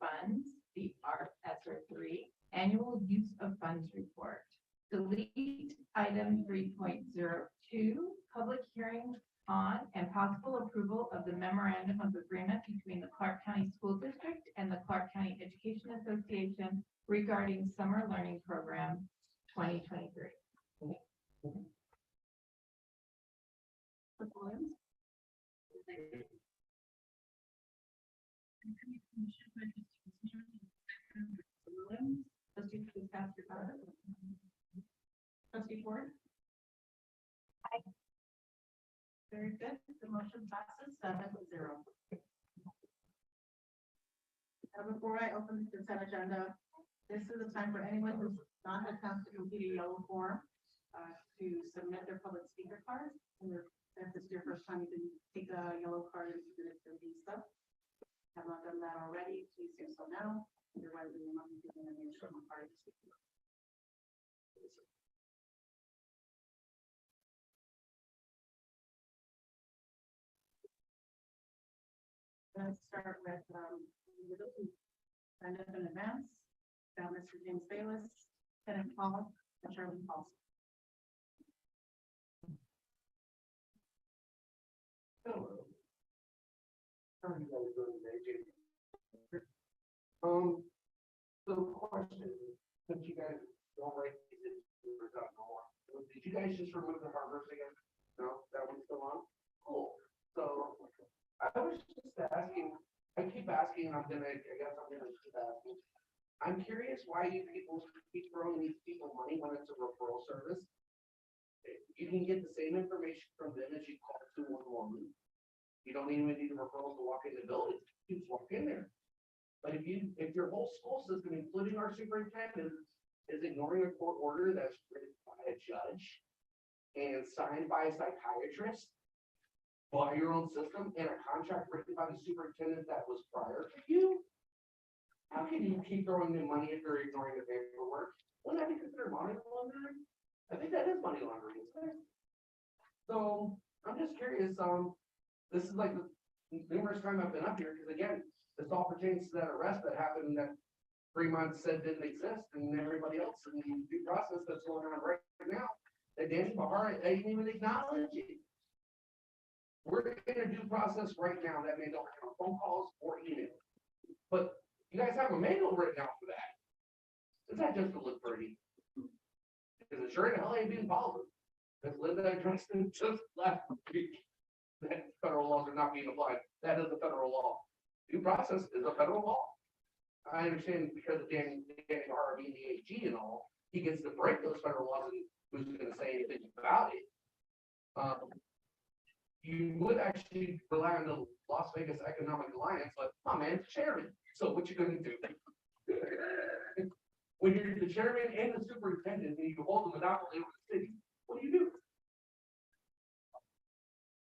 funds, the ESER 3 annual use of funds report. Delete item 3.02, public hearing on and possible approval of the memorandum of agreement between the Clark County School District and the Clark County Education Association regarding summer learning program 2023. Trustee, please pass your ballot. Trustee Ford? Aye. Very good. The motion passes 7-0. Now, before I open the consent agenda, this is the time for anyone who's not had a chance to complete a yellow form to submit their public speaker card. And if this is your first time, you can take a yellow card and submit it to Lovisa. Have not done that already, please do so now. Otherwise, we will not be giving a new card to speak. Let's start with signed up in advance. Got Mr. James Bayless, Kenneth Paul, and Charlie Paul. Hello. How are you guys doing today, James? So question, since you guys don't write these numbers up no more, did you guys just remove the harbors again? No, that one's still on? Cool. So I was just asking, I keep asking, I guess I'm gonna keep asking. I'm curious why you people keep throwing these people money when it's a referral service. You can get the same information from them as you call 211. You don't even need a referral to walk in the building. You just walk in there. But if your whole school system, including our superintendent, is ignoring a court order that's written by a judge and signed by a psychiatrist, by your own system, and a contract written by the superintendent that was prior to you, how can you keep throwing them money if you're ignoring the paperwork? Wouldn't that be considered money laundering? I think that is money laundering, isn't it? So I'm just curious. This is like the numerous times I've been up here, because again, this all pertains to that arrest that happened that 3 months said didn't exist, and everybody else in the due process that's going on right now, that Danny Bahar, they didn't even acknowledge it. We're in a due process right now that may not have phone calls or email. But you guys have a manual written out for that. Is that just to look pretty? Because it sure in hell ain't being followed. Because Linda Justin just left week that federal laws are not being applied. That is a federal law. Due process is a federal law. I understand because of Danny Bahar being the AG and all, he gets to break those federal laws, and who's going to say anything about it? You would actually rely on the Las Vegas Economic Alliance, but oh man, it's chairman. So what you gonna do? When you're the chairman and the superintendent and you hold the monopoly over the city, what do?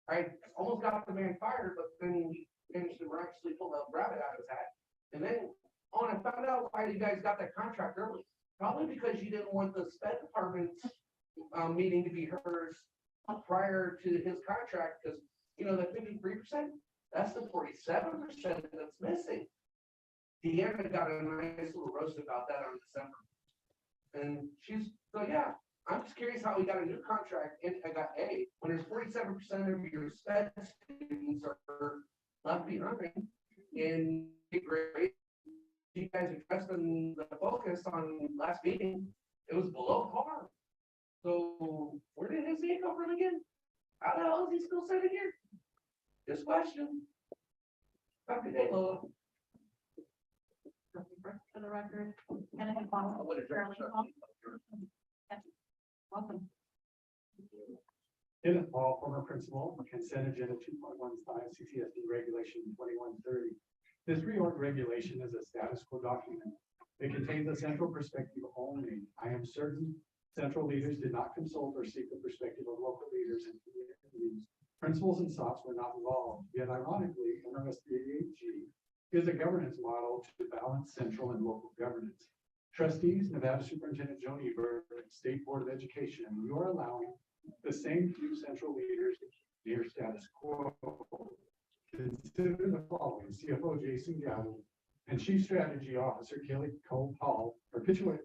I almost got the man fired, but then he managed to miraculously pull a rabbit out of his hat. And then I found out why you guys got that contract early. Probably because you didn't want the sped department's meeting to be heard prior to his contract, because you know that 53%, that's the 47% that's missing. Deanna got a nice little roast about that on December. And she's so yeah, I'm just curious how we got a new contract and I got A when there's 47% of your sped students are left behind in grade. You guys addressed in the focus on last meeting, it was below par. So where did his name come from again? How the hell is he still sitting here? Just question. Have a good day, Lola. For the record, Kenneth Paul, Charlie Paul. Welcome. Kenneth Paul, former principal, consent agenda 2.15 CCSD regulation 2130. This reorg regulation is a status quo document. It contains a central perspective only. I am certain central leaders did not consult or seek the perspective of local leaders and communities. Principals and SOPs were not involved. Yet ironically, NRS-3AG is a governance model to balance central and local governance. Trustees, Nevada Superintendent Joan Ebert, State Board of Education, you are allowing the same few central leaders near status quo. Consider the following: CFO Jason Gatto and Chief Strategy Officer Kelly Cole Hall perpetuated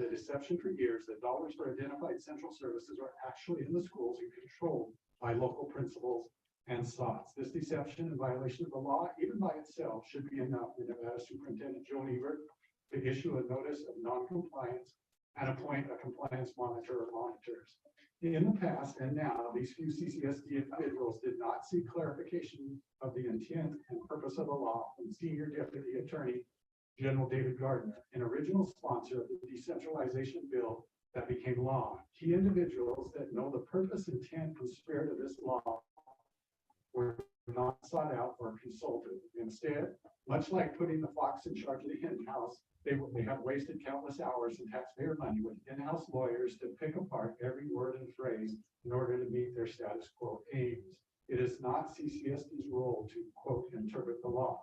a deception for years that dollars for identified central services are actually in the schools and controlled by local principals and SOTs. This deception and violation of the law, even by itself, should be enough for Nevada Superintendent Joan Ebert to issue a notice of non-compliance and appoint a compliance monitor or monitors. In the past and now, these few CCSD individuals did not seek clarification of the intent and purpose of the law from Senior Deputy Attorney General David Gardner, an original sponsor of the decentralization bill that became law. Key individuals that know the purpose, intent, and spirit of this law were not sought out or consulted. Instead, much like putting the fox in charge of the hen house, they have wasted countless hours and taxpayer money with in-house lawyers to pick apart every word and phrase in order to meet their status quo aims. It is not CCSD's role to, quote, interpret the law.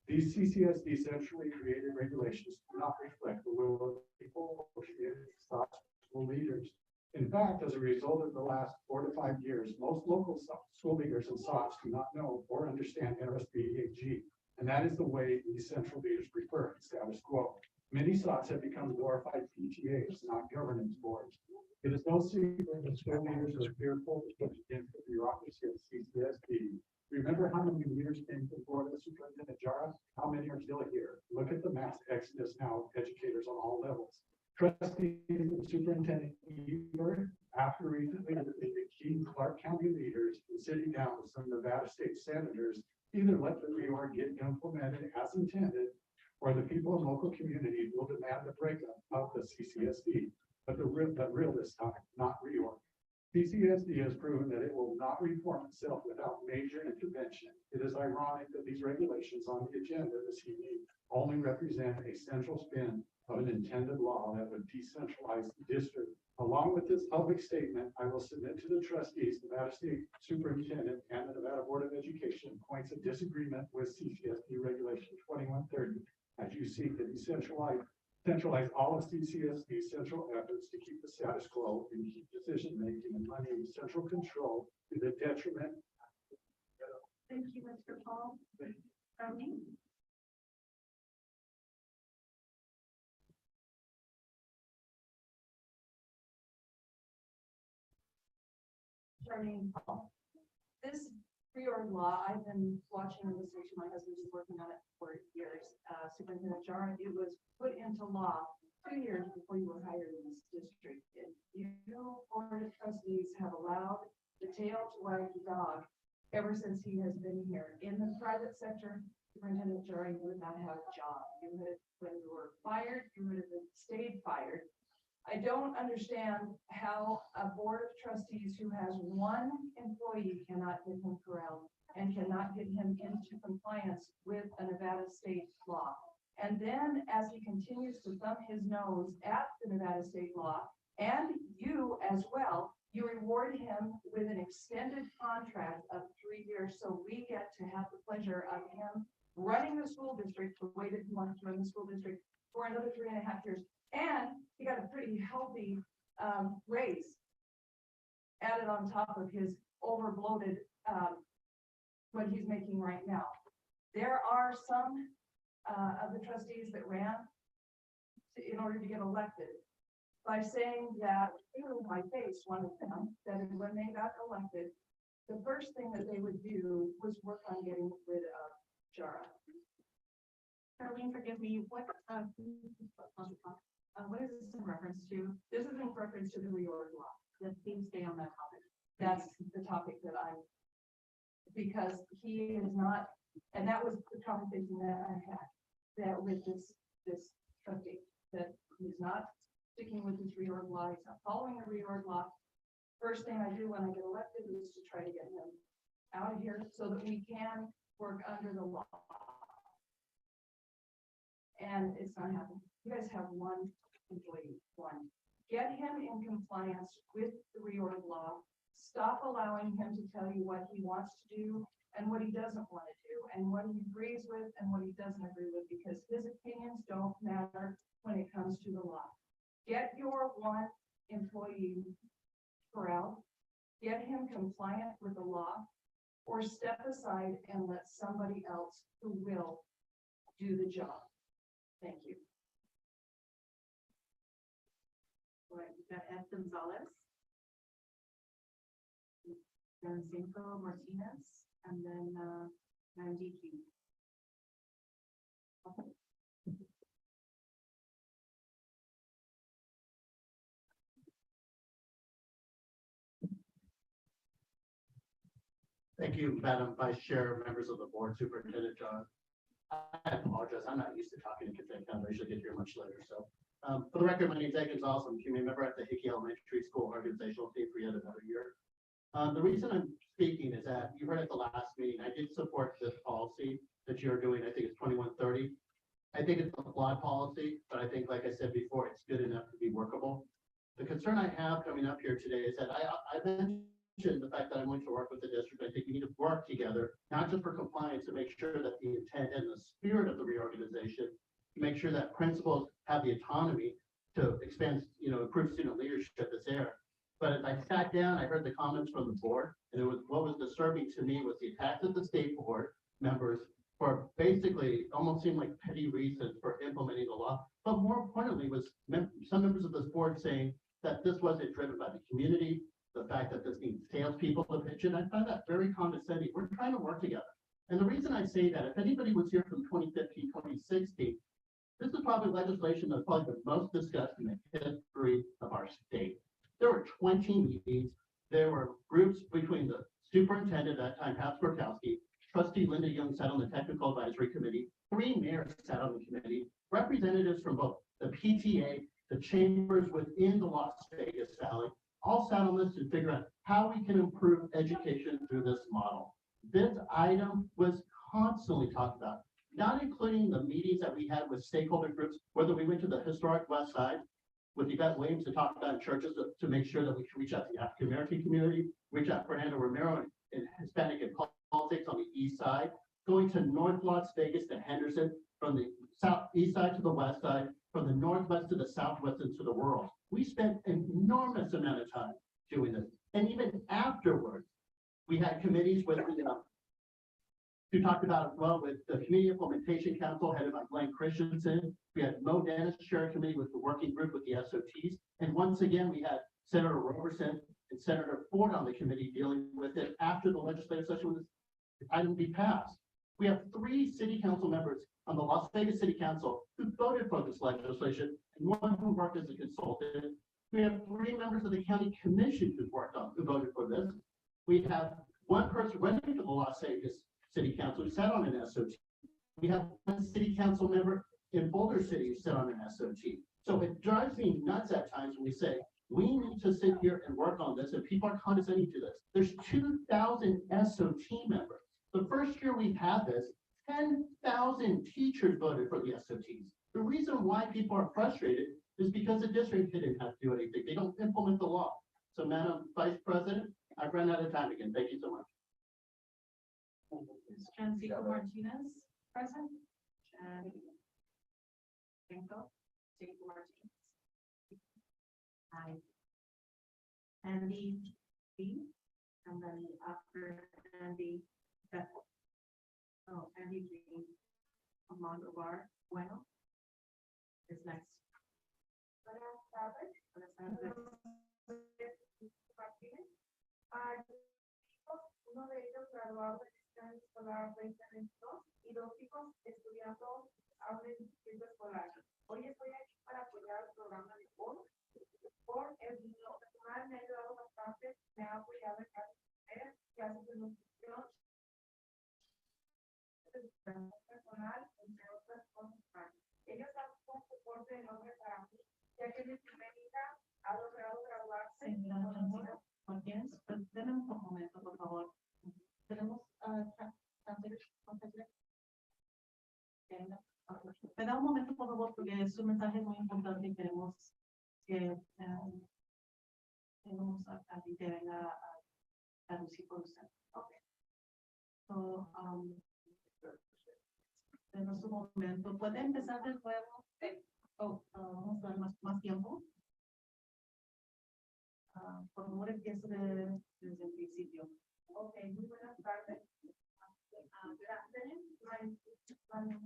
These CCSD centrally created regulations do not reflect the will of the people or school leaders. In fact, as a result of the last 4 to 5 years, most local school leaders and SOTs do not know or understand NRSBAG, and that is the way these central leaders prefer status quo. Many SOTs have become glorified PTAs, not governance boards. It is no secret that school leaders are fearful of the bureaucracy of CCSD. Remember how many leaders came to Florida Superintendent Jara? How many are still here? Look at the mass exodus now of educators on all levels. Trustees and Superintendent Ebert, after recently visiting the key Clark County leaders and sitting down with some Nevada state senators, either let the reorg get implemented as intended, or the people in local communities will demand the breakup of the CCSD, but real this time, not reorg. CCSD has proven that it will not reform itself without major intervention. It is ironic that these regulations on the agenda this evening only represent a central spin of an intended law that would decentralize the district. Along with this public statement, I will submit to the trustees, Nevada State Superintendent, and the Nevada Board of Education points of disagreement with CCSD Regulation 2130 as you seek to centralize all of CCSD's central efforts to keep the status quo and keep decision-making and money in central control to the detriment. Thank you, Mr. Paul. Tony? Charmaine Paul. This reorg law, I've been watching and listening to. My husband is working on it for years. Superintendent Jara, it was put into law 2 years before you were hired in this district. And you, Board of Trustees, have allowed the tail to wag the dog ever since he has been here. In the private sector, Superintendent Jara would not have a job. You would, when you were fired, you would have stayed fired. I don't understand how a board of trustees who has one employee cannot get him corralled and cannot get him into compliance with a Nevada state law. And then as he continues to thumb his nose at the Nevada state law, and you as well, you reward him with an extended contract of 3 years. So we get to have the pleasure of him running the school district the way that he wants to run the school district for another 3.5 years. And he got a pretty healthy raise added on top of his overbloated what he's making right now. There are some of the trustees that ran in order to get elected by saying that, through my face, one of them, that when they got elected, the first thing that they would do was work on getting rid of Jara. Charlene, forgive me, what is this in reference to? This is in reference to the reorg law. Let's stay on that topic. That's the topic that because he is not, and that was the conversation that I had, that with this trustee, that he's not sticking with this reorg law, he's not following the reorg law. First thing I do when I get elected is to try to get him out of here so that we can work under the law. And it's not happening. You guys have one employee, one. Get him in compliance with the reorg law. Stop allowing him to tell you what he wants to do and what he doesn't want to do and what he agrees with and what he doesn't agree with, because his opinions don't matter when it comes to the law. Get your one employee corralled, get him compliant with the law, or step aside and let somebody else who will do the job. Thank you. All right, we've got Ed Gonzalez. Then Cinco Martinez, and then, Mandy Q. Thank you, Madam Vice Chair, members of the board, Superintendent John. I apologize, I'm not used to talking to consent calendar, I usually get here much later, so. For the record, my name is Ed Gonzalez, I'm a community member at the Hickey Elementary School organizational team for yet another year. The reason I'm speaking is that you heard at the last meeting, I did support this policy that you're doing, I think it's 2130. I think it's a flawed policy, but I think, like I said before, it's good enough to be workable. The concern I have coming up here today is that I mentioned the fact that I'm going to work with the district. I think we need to work together, not just for compliance, to make sure that the intent and the spirit of the reorganization, to make sure that principals have the autonomy to expand, improve student leadership is there. But as I sat down, I heard the comments from the board, and it was what was disturbing to me was the attacks of the state board members for basically almost seemed like petty reasons for implementing the law. But more importantly was some members of this board saying that this wasn't driven by the community, the fact that this needs salespeople to pitch in. I find that very condescending. We're trying to work together. And the reason I say that, if anybody was here from 2015, 2016, this is probably legislation that's probably the most discussed in the history of our state. There were 20 meetings. There were groups between the superintendent at that time, Pat Skorkowski, Trustee Linda Young sat on the technical advisory committee, 3 mayors sat on the committee, representatives from both the PTA, the chambers within the Las Vegas Valley, all sat on this to figure out how we can improve education through this model. This item was constantly talked about, not including the meetings that we had with stakeholder groups, whether we went to the historic West Side with Yvette Williams to talk about churches to make sure that we can reach out to the African American community, reach out Fernando Romero and Hispanic and politics on the east side, going to North Las Vegas to Henderson, from the east side to the west side, from the northwest to the southwest and to the rural. We spent an enormous amount of time doing this. And even afterwards, we had committees with who talked about, well, with the Community Implementation Council headed by Glenn Christensen. We had Mo Dennis chair committee with the working group with the SOTs. And once again, we had Senator Roberson and Senator Ford on the committee dealing with it after the legislative session was item be passed. We have 3 city council members on the Las Vegas City Council who voted for this legislation and 1 who worked as a consultant. We have 3 members of the county commission who voted for this. We have 1 person running for the Las Vegas City Council who sat on an SOT. We have 1 city council member in Boulder City who sat on an SOT. So it drives me nuts at times when we say, we need to sit here and work on this, and people are condescending to this. There's 2,000 SOT members. The first year we had this, 10,000 teachers voted for the SOTs. The reason why people are frustrated is because the district didn't have to do anything. They don't implement the law. So, Madam Vice President, I've run out of time again. Thank you so much. Is Francisco Martinez present? And Cinco Martinez. Hi. Andy B. And then after Andy, Beth. Oh, Andy B. Amando Bar. Bueno. Is next. Buenas tardes. Uno de ellos graduado en el escolar 2022 y 2 hijos estudiando ahora en el distrito escolar. Hoy estoy aquí para apoyar el programa de POR. Por el lo personal me ha ayudado bastante, me ha apoyado en clases de nutrición, personal, entre otras cosas más. Ellos han sido un soporte enorme para mí, ya que mi primera hija ha logrado graduarse. Martínez, denme un momento, por favor. Tenemos me da un momento, por favor, porque su mensaje es muy importante y queremos que tenemos a alguien que venga a traducir por usted. Okay. So, denos un momento. ¿Puede empezar de nuevo? Vamos a dar más tiempo. Por favor, empiece desde el principio. Ok, muy buenas tardes. Good afternoon.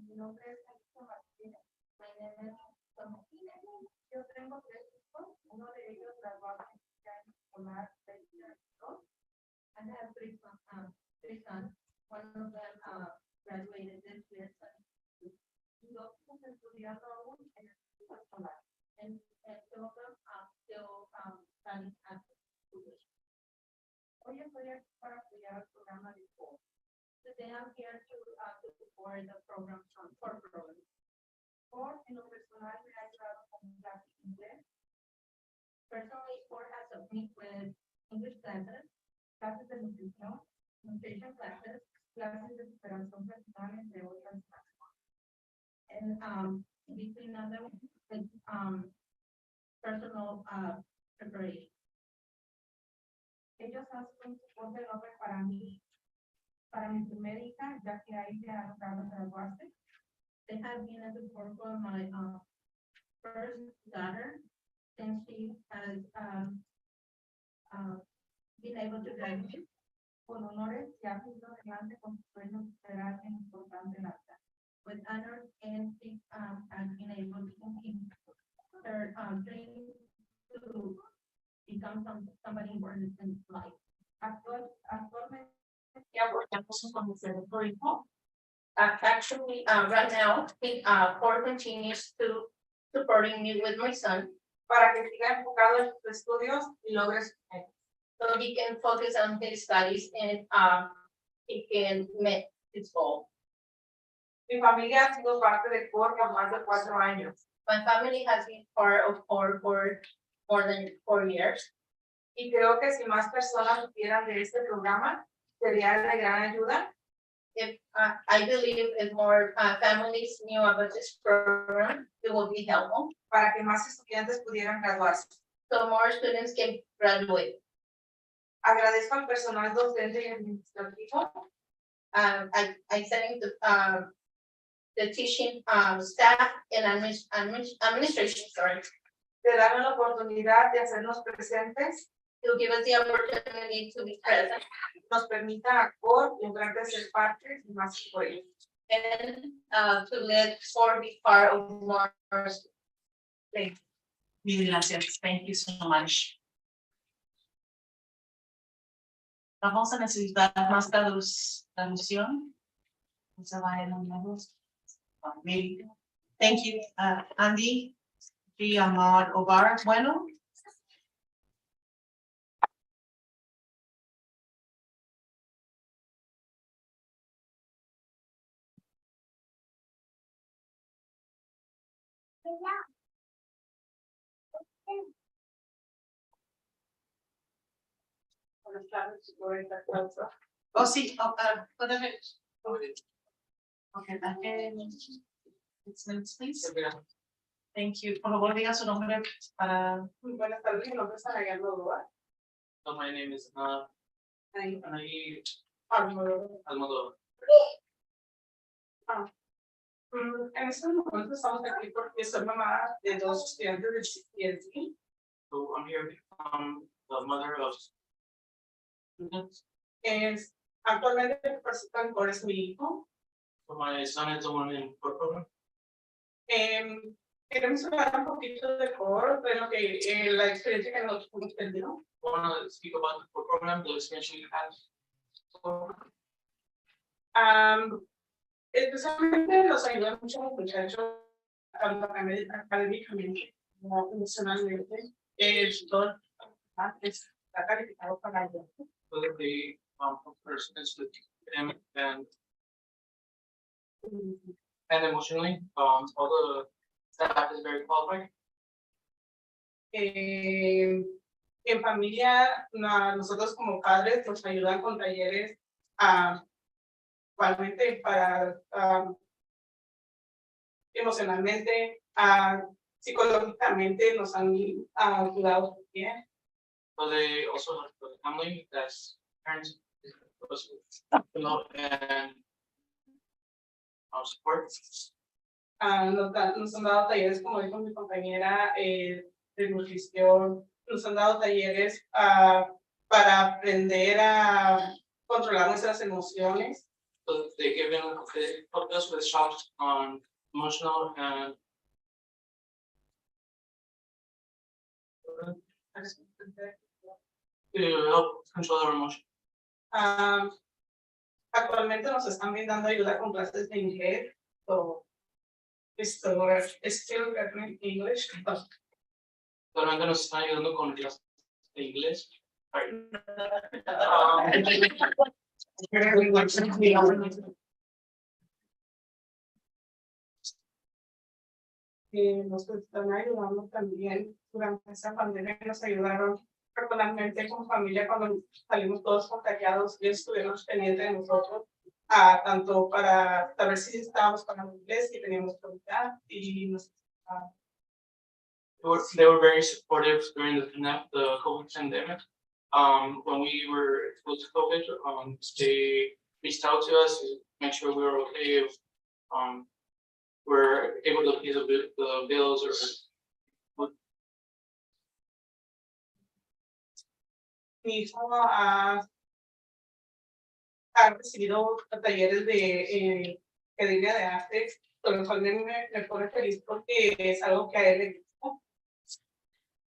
Mi nombre es Alisa Martínez. My name is Alisa Martínez. Yo tengo tres hijos. Uno de ellos trabajó en Tomás de Hierro. I have three sons. One of them graduated this year. Dos hijos estudiando aún en el instituto escolar. And two of them still studying at the school. Hoy estoy aquí para apoyar el programa de COERCION. Today I'm here to support the program for programs. Or en lo personal me ha ayudado con clases de inglés. Personally, COERCION has helped me with English classes, clases de nutrición, nutrition classes, clases de superación personal, entre otras más. And between other with personal preparation. Ellos han sido un soporte enorme para mí. Para mi primera hija, ya que ahí ya ha logrado graduarse. They have been a support for my first daughter, since she has been able to graduate con honores y ha sido adelante con su sueño de superar en importante alta. With honors, and she has been able to continue her dream to become somebody important in life. Actualmente, Yeah, we're also on the protocol. Actually, right now, COERCION continues to supporting me with my son para que siga enfocado en sus estudios y logre sus metas. So he can focus on his studies and he can meet his goal. Mi familia ha sido parte de COERCION por más de 4 años. My family has been part of COERCION for more than 4 years. Y creo que si más personas supieran de este programa, sería de gran ayuda. If I believe if more families knew about this program, it will be helpful. Para que más estudiantes pudieran graduarse. So more students can graduate. Agradezco al personal docente y administrativo. I thank the teaching staff and administration, sorry. De darnos la oportunidad de hacernos presentes. To give us the opportunity to be present. Nos permita actuar y lograr ser parte y más por ello. And to let for be part of more. Mil gracias. Thank you so much. Vamos a necesitar más traducción. No se vayan a lejos. Thank you, Andy. G. Ahmad Obar. Bueno. Oh, sí, puede. Okay, please. Thank you. Por favor, diga su nombre para. Muy buenas tardes, mi nombre es Ana Almodóvar. So my name is Ahí. Almodóvar. En este momento estamos aquí porque soy mamá de 2 estudiantes de CCSD. So I'm here to become the mother of students. Actualmente participo en COERCION, es mi hijo. So my son is the one in core program. Queremos hablar un poquito de COERCION, de lo que la experiencia que nosotros hemos tenido. I want to speak about the core program, the experience you have. So, Especialmente nos ayuda mucho a los muchachos, tanto académicamente como emocionalmente. Todo está calificado para ello. whether the persons with academic and emotionally, all the staff is very qualified. En familia, nosotros como padres nos ayudan con talleres igualmente para emocionalmente, psicológicamente nos han ayudado bien. So they also have the family that's parents and support. Nos han dado talleres, como dijo mi compañera, de nutrición, nos han dado talleres para aprender a controlar nuestras emociones So they helped us with shocks on emotional and to help control our emotions. Actualmente nos están brindando ayuda con clases de inglés. So, it's still learning English. Actualmente nos están ayudando con clases de inglés. Nos están ayudando también durante esta pandemia, nos ayudaron personalmente con familia cuando salimos todos contagiados y estuvieron pendientes de nosotros, tanto para saber si estábamos con el inglés, si teníamos prioridad y nos They were very supportive during the COVID pandemic. When we were exposed to COVID, they reached out to us to make sure we were okay if we're able to pay the bills or mi hijo ha recibido talleres de línea de arte, con lo cual me pone feliz porque es algo que a él le gusta.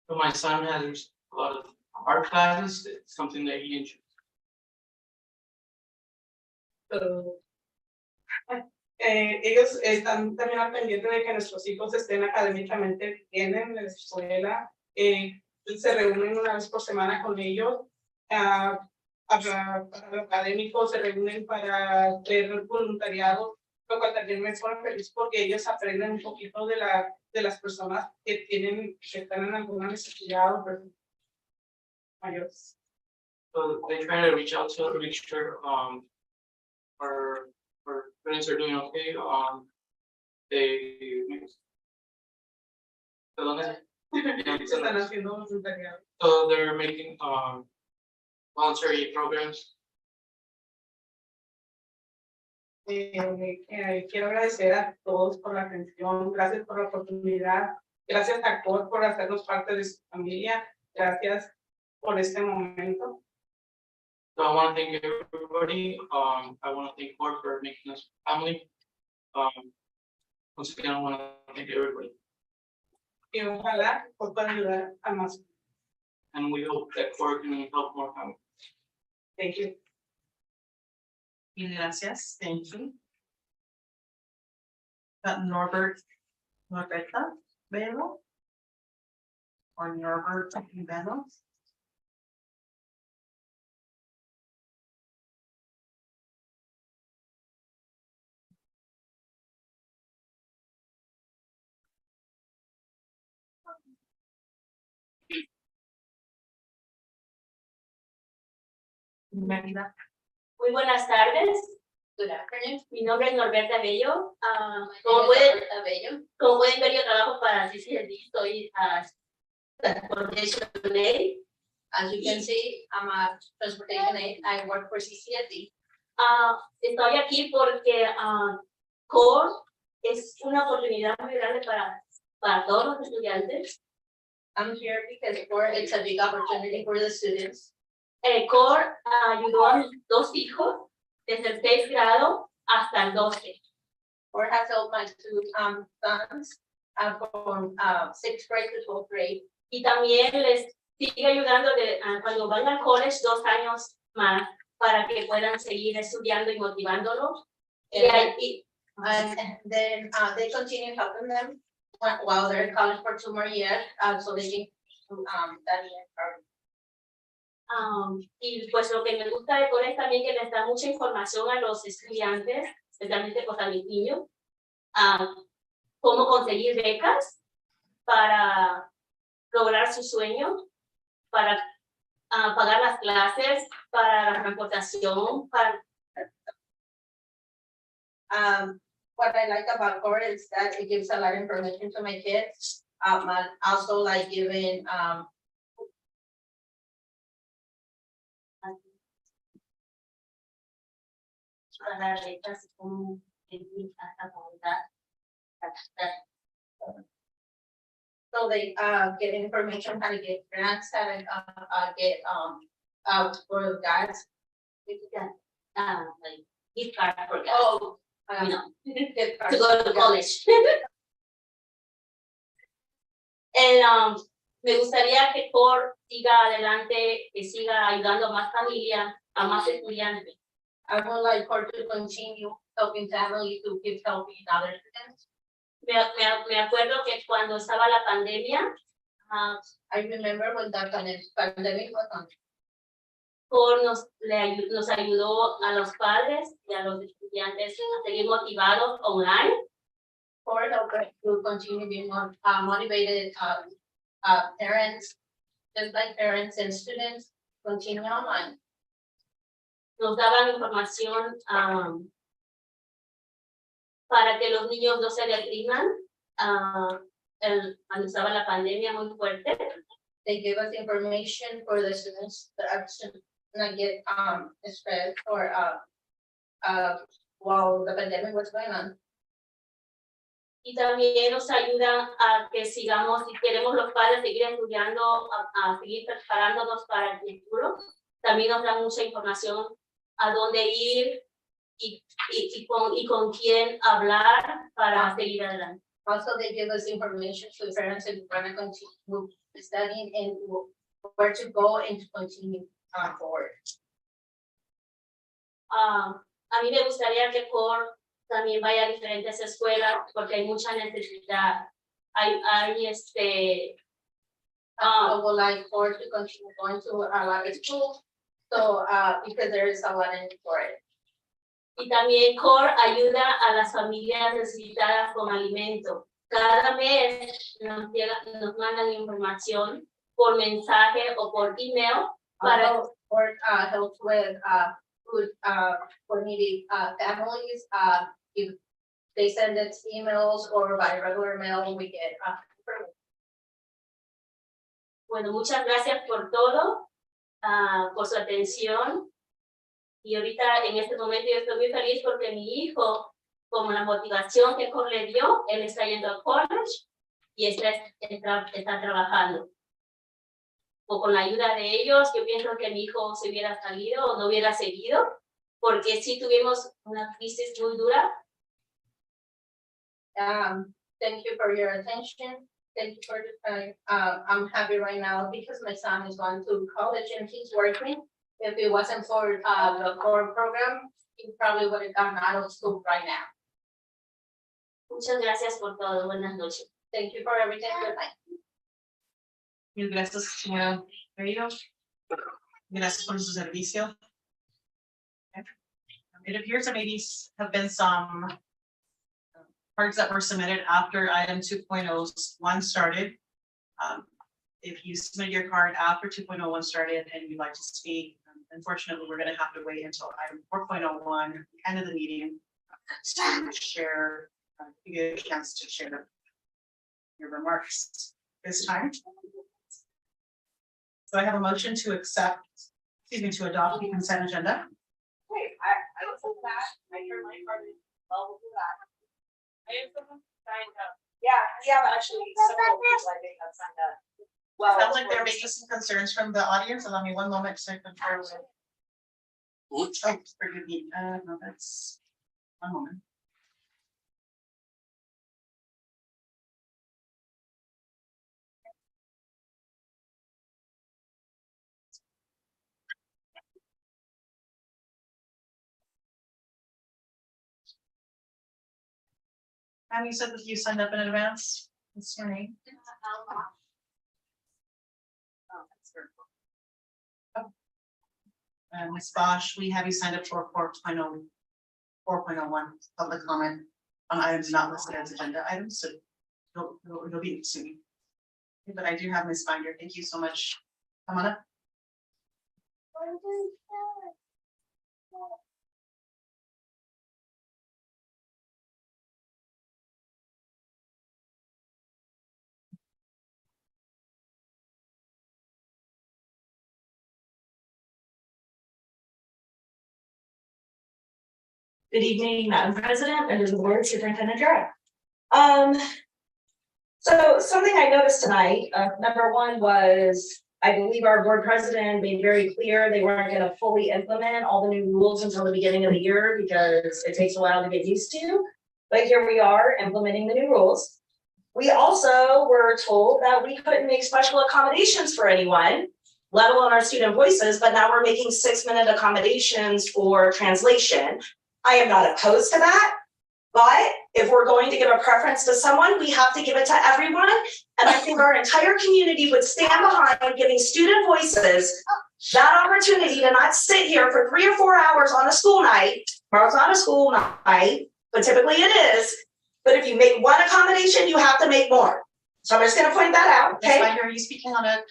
So my son has a lot of art classes. It's something that he enjoys. Ellos están también al pendiente de que nuestros hijos estén académicamente bien en la escuela. Se reúnen una vez por semana con ellos. Para lo académico se reúnen para hacer voluntariado, lo cual también me pone feliz porque ellos aprenden un poquito de las personas que están en alguna necesidad o personas mayores. So they try to reach out to make sure our students are doing okay. Están haciendo voluntariado. So they're making voluntary programs. Quiero agradecer a todos por la atención, gracias por la oportunidad, gracias a COERCION por hacernos parte de su familia, gracias por este momento. So I want to thank everybody. I want to thank COERCION for making us family. Once again, I want to thank everybody. Y ojalá pueda ayudar a más. And we hope that COERCION can help more families. Thank you. Mil gracias. Thank you. Norberta Velo. Or Norberta Velo. Bienvenida. Muy buenas tardes. Good afternoon. Mi nombre es Norberta Bello. Como pueden ver, yo trabajo para CCSD. Soy Transportation Aid. As you can see, I'm a Transportation Aid. I work for CCSD. Estoy aquí porque CORE es una oportunidad muy grande para todos los estudiantes. I'm here because CORE is a big opportunity for the students. CORE ayudó a mis dos hijos desde el 6º grado hasta el 12. CORE has helped my two sons from 6th grade to 12th grade. Y también les sigue ayudando cuando van al college 2 años más para que puedan seguir estudiando y motivándolos. And then they continue helping them while they're in college for 2 more years, so they can study and y pues lo que me gusta de CORE es también que les da mucha información a los estudiantes, especialmente pues a mis niños, cómo conseguir becas para lograr sus sueños, para pagar las clases, para la transportación, para... What I like about CORE is that it gives a lot of information to my kids. I also like giving las letras como hasta so they get information how to get grants, how to get for guys like gift card for gas. Oh, You know, gift to go to college. Me gustaría que COR siga adelante, que siga ayudando a más familias, a más estudiantes. I would like her to continue helping families to keep helping other students. Me acuerdo que cuando estaba la pandemia, I remember when that pandemic was on. COR nos ayudó a los padres y a los estudiantes a seguir motivados online. COR helped us to continue being motivated, parents, just like parents and students, continue online. Nos daban información para que los niños no se depriman cuando estaba la pandemia muy fuerte. They gave us information for the students that should not get stressed or while the pandemic was going on. Y también nos ayuda a que sigamos, si queremos los padres seguir estudiando, a seguir preparándonos para el futuro. También nos dan mucha información a dónde ir y con quién hablar para seguir adelante. Also, they give us information to the parents if we want to continue studying and where to go and to continue forward. A mí me gustaría que COR también vaya a diferentes escuelas porque hay mucha necesidad. Hay I would like COR to continue going to a lot of schools, so because there is a lot in for it. Y también COR ayuda a las familias necesitadas con alimento. Cada mes nos mandan información por mensaje o por email para COR helps with food for needy families. If they send us emails or by regular mail, we get Bueno, muchas gracias por todo, por su atención. Y ahorita, en este momento, yo estoy muy feliz porque mi hijo, como la motivación que COR le dio, él está yendo al college y está trabajando. O con la ayuda de ellos, yo pienso que mi hijo se hubiera salido o no hubiera seguido, porque sí tuvimos una crisis muy dura. Thank you for your attention. Thank you for the time. I'm happy right now because my son is going to college and he's working. If it wasn't for the COR program, he probably would have gone out of school right now. Muchas gracias por todo. Buenas noches. Thank you for everything. Good night. Mil gracias, señora Bello. Gracias por su servicio. It appears there maybe have been some cards that were submitted after item 2.01 started. If you submit your card after 2.01 started and you'd like to speak, unfortunately, we're going to have to wait until item 4.01, end of the meeting, to share, you get a chance to share your remarks this time. So I have a motion to accept, to adopt the consent agenda. Wait, I don't say that. I heard my card. I'll do that. I have someone signed up. Yeah, we have actually several people I think have signed up. Well, Sounds like there may be some concerns from the audience. Allow me one moment to confirm with. Oh, forgive me. No, that's one moment. And you said that you signed up in advance. What's your name? Oh, that's very cool. Oh. Ms. Bosch, we have you signed up for 4.01 public comment on items not listed as agenda items, so it'll be soon. But I do have Ms. Binder. Thank you so much. Come on up. Good evening, Madam President, and the board, Superintendent Jarrett. So something I noticed tonight, number one was I believe our board president made very clear they weren't gonna fully implement all the new rules until the beginning of the year because it takes a while to get used to. But here we are implementing the new rules. We also were told that we couldn't make special accommodations for anyone, let alone our student voices, but now we're making 6-minute accommodations for translation. I am not opposed to that, but if we're going to give a preference to someone, we have to give it to everyone. And I think our entire community would stand behind giving student voices that opportunity to not sit here for 3 or 4 hours on a school night. Tomorrow's not a school night, but typically it is. But if you make one accommodation, you have to make more. So I'm just gonna point that out, okay? Ms. Binder, are you speaking on a?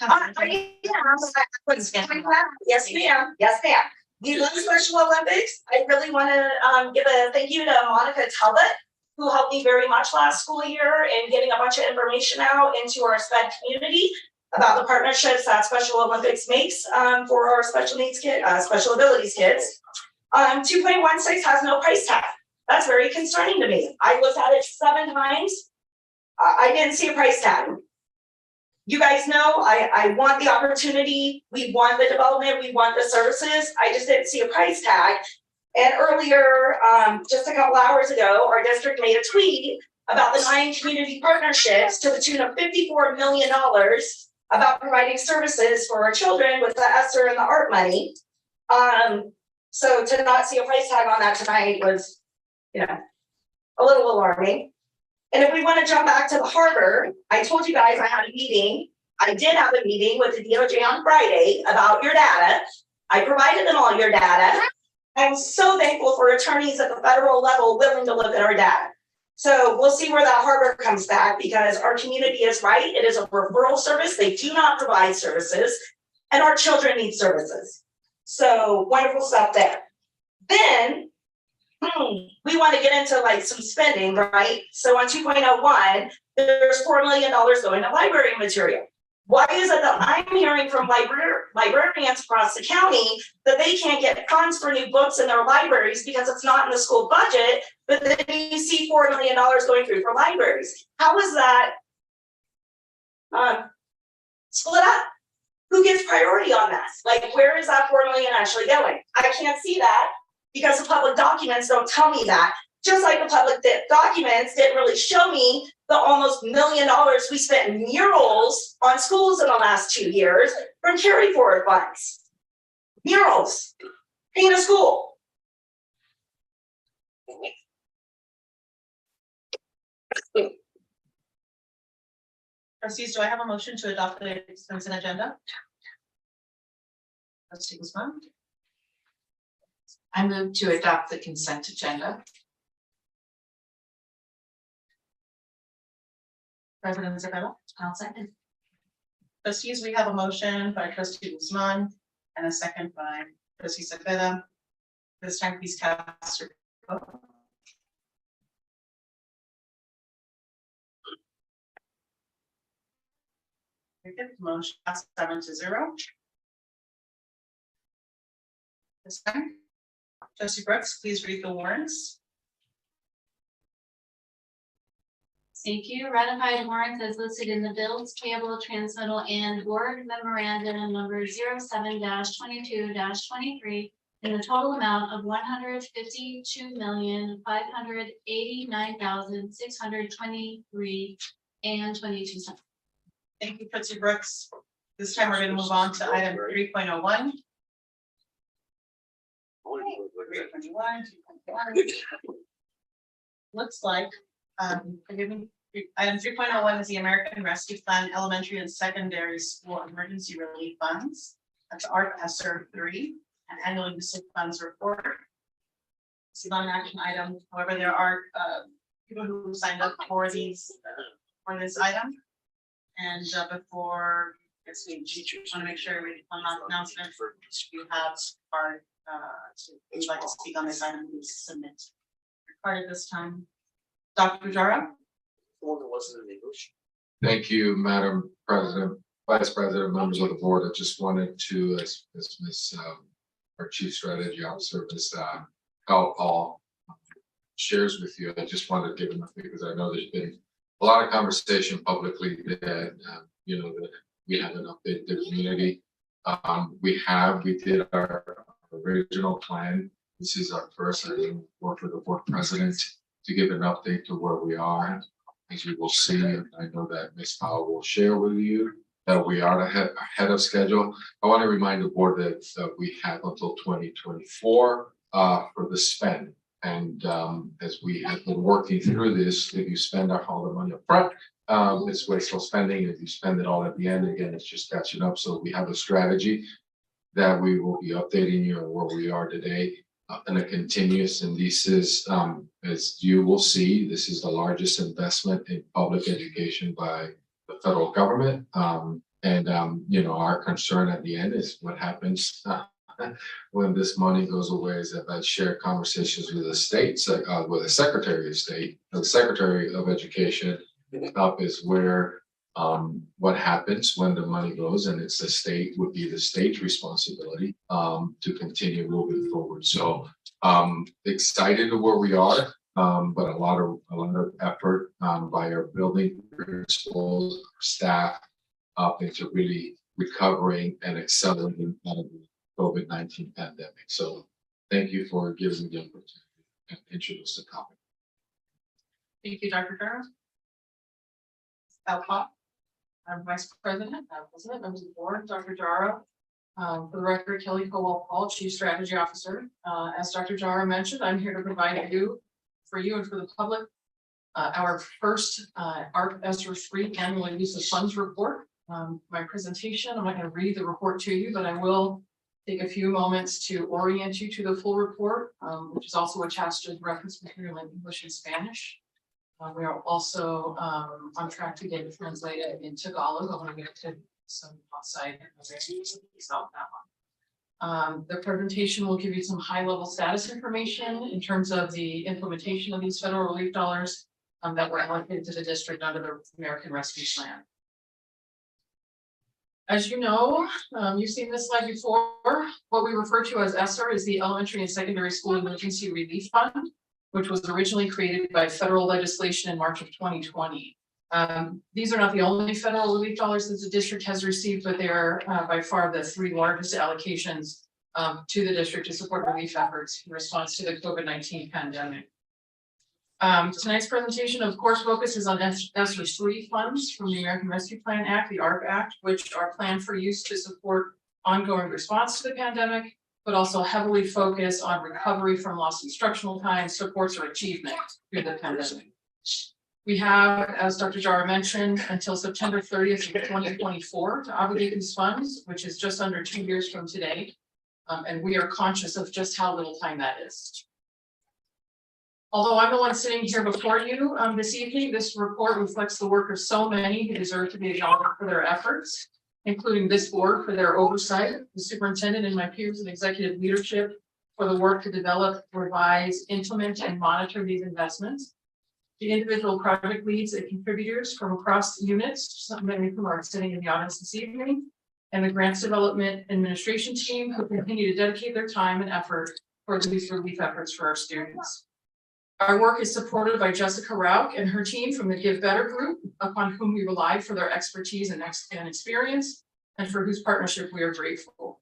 Yes, ma'am. Yes, ma'am. We love Special Olympics. I really want to give a thank you to Monica Talbot, who helped me very much last school year in getting a bunch of information out into our SPED community about the partnerships that Special Olympics makes for our special needs kids, special abilities kids. 2.16 has no price tag. That's very concerning to me. I looked at it 7 times. I didn't see a price tag. You guys know, I want the opportunity, we want the development, we want the services. I just didn't see a price tag. And earlier, just a couple hours ago, our district made a tweet about the 9 community partnerships to the tune of $54 million about providing services for our children with the ESSER and the art money. So to not see a price tag on that tonight was, you know, a little alarming. And if we want to jump back to the harbor, I told you guys I had a meeting. I did have a meeting with the DOJ on Friday about your data. I provided them all your data. I'm so thankful for attorneys at the federal level willing to look at our data. So we'll see where that harbor comes back because our community is right. It is a referral service. They do not provide services and our children need services. So wonderful stuff there. Then we want to get into like some spending, right? So on 2.01, there's $4 million going to library material. Why is it that I'm hearing from librarians across the county that they can't get funds for new books in their libraries because it's not in the school budget, but then you see $4 million going through for libraries? How is that split up? Who gets priority on that? Like, where is that $4 million actually going? I can't see that because the public documents don't tell me that. Just like the public documents didn't really show me the almost $1 million we spent in murals on schools in the last 2 years from carry forward funds. Murals, paint a school. Trustees, do I have a motion to adopt the consent agenda? Trustee Guzman. I move to adopt the consent agenda. President Isabella. I'll second. Trustees, we have a motion by Trustee Guzman and a second by Trustee Cepeda. This time, please cast your vote. Okay, motion passed 7-0. This time, Trustee Brooks, please read the warrants. Thank you. Ratified warrants as listed in the bills payable transmittal and board memorandum number 07-22-23 in the total amount of $152,589,623.22. Thank you, Trustee Brooks. This time, we're going to move on to item 3.01. 3.1. Looks like, forgive me, item 3.01 is the American Rescue Plan Elementary and Secondary School Emergency Relief Funds. That's ARP ESSER 3, an annual use of funds report. It's not an action item. However, there are people who signed up for these for this item. And before, yes, we want to make sure we on announcement you have our if you'd like to speak on this item, please submit your card at this time. Dr. Jara. Thank you, Madam President, Vice President, members of the board. I just wanted to, as Ms. Our Chief Strategy Officer, Ms. Paul shares with you, I just wanted to give him a because I know there's been a lot of conversation publicly that you know we haven't updated the community. We did our original plan. This is our first, I think, work with the board president to give an update to where we are. As you will see, I know that Ms. Powell will share with you that we are ahead of schedule. I want to remind the board that we have until 2024 for the spend. And as we have been working through this, if you spend all the money up front, it's wasteful spending. If you spend it all at the end, again, it's just catching up. So we have a strategy that we will be updating you on where we are today and a continuous. And this is, as you will see, this is the largest investment in public education by the federal government. You know, our concern at the end is what happens when this money goes away. Is that I've shared conversations with the states, with the Secretary of State, the Secretary of Education, up is where what happens when the money goes, and it's the state, would be the state's responsibility to continue moving forward. So excited to where we are, but a lot of effort by our building principals, our staff, into really recovering and accelerating out of the COVID-19 pandemic. So thank you for giving me the opportunity to introduce the topic. Thank you, Dr. Durham. Alpha, our Vice President, members of the board, Dr. Jara. For the record, Kelly Cowell-Paul, Chief Strategy Officer. As Dr. Jara mentioned, I'm here to provide for you and for the public, our first ARP ESSER 3 annual use of funds report. My presentation, I'm not going to read the report to you, but I will take a few moments to orient you to the full report, which is also attached to reference material in English and Spanish. We are also on track to get it translated in Tagalog. I'm going to get to some outside about that one. The presentation will give you some high-level status information in terms of the implementation of these federal relief dollars that were allocated to the district under the American Rescue Plan. As you know, you've seen this slide before. What we refer to as ESSER is the Elementary and Secondary School Emergency Relief Fund, which was originally created by federal legislation in March of 2020. These are not the only federal relief dollars that the district has received, but they are by far the three largest allocations to the district to support relief efforts in response to the COVID-19 pandemic. Tonight's presentation, of course, focuses on ESSER 3 funds from the American Rescue Plan Act, the ARP Act, which are planned for use to support ongoing response to the pandemic, but also heavily focus on recovery from lost instructional time, supports, or achievement through the pandemic. We have, as Dr. Jara mentioned, until September 30th of 2024 to obligate these funds, which is just under 2 years from today. And we are conscious of just how little time that is. Although I'm the one sitting here before you this evening, this report reflects the work of so many who deserve to be acknowledged for their efforts, including this board for their oversight, the superintendent and my peers in executive leadership for the work to develop, revise, implement, and monitor these investments, the individual project leads and contributors from across units, many of whom are sitting in the audience this evening, and the grants development administration team who continue to dedicate their time and effort for these relief efforts for our students. Our work is supported by Jessica Rauch and her team from the Give Better group, upon whom we rely for their expertise and experience, and for whose partnership we are grateful.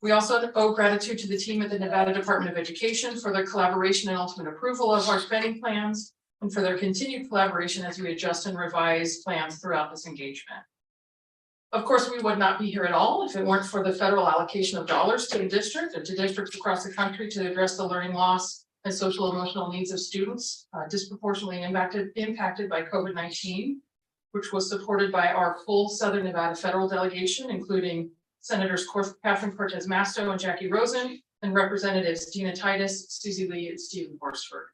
We also owe gratitude to the team at the Nevada Department of Education for their collaboration and ultimate approval of our spending plans, and for their continued collaboration as we adjust and revise plans throughout this engagement. Of course, we would not be here at all if it weren't for the federal allocation of dollars to the district and to districts across the country to address the learning loss and social emotional needs of students disproportionately impacted by COVID-19, which was supported by our full Southern Nevada federal delegation, including Senators Catherine Cortez Masto and Jackie Rosen, and Representatives Dina Titus, Susie Lee, and Stephen Horsford.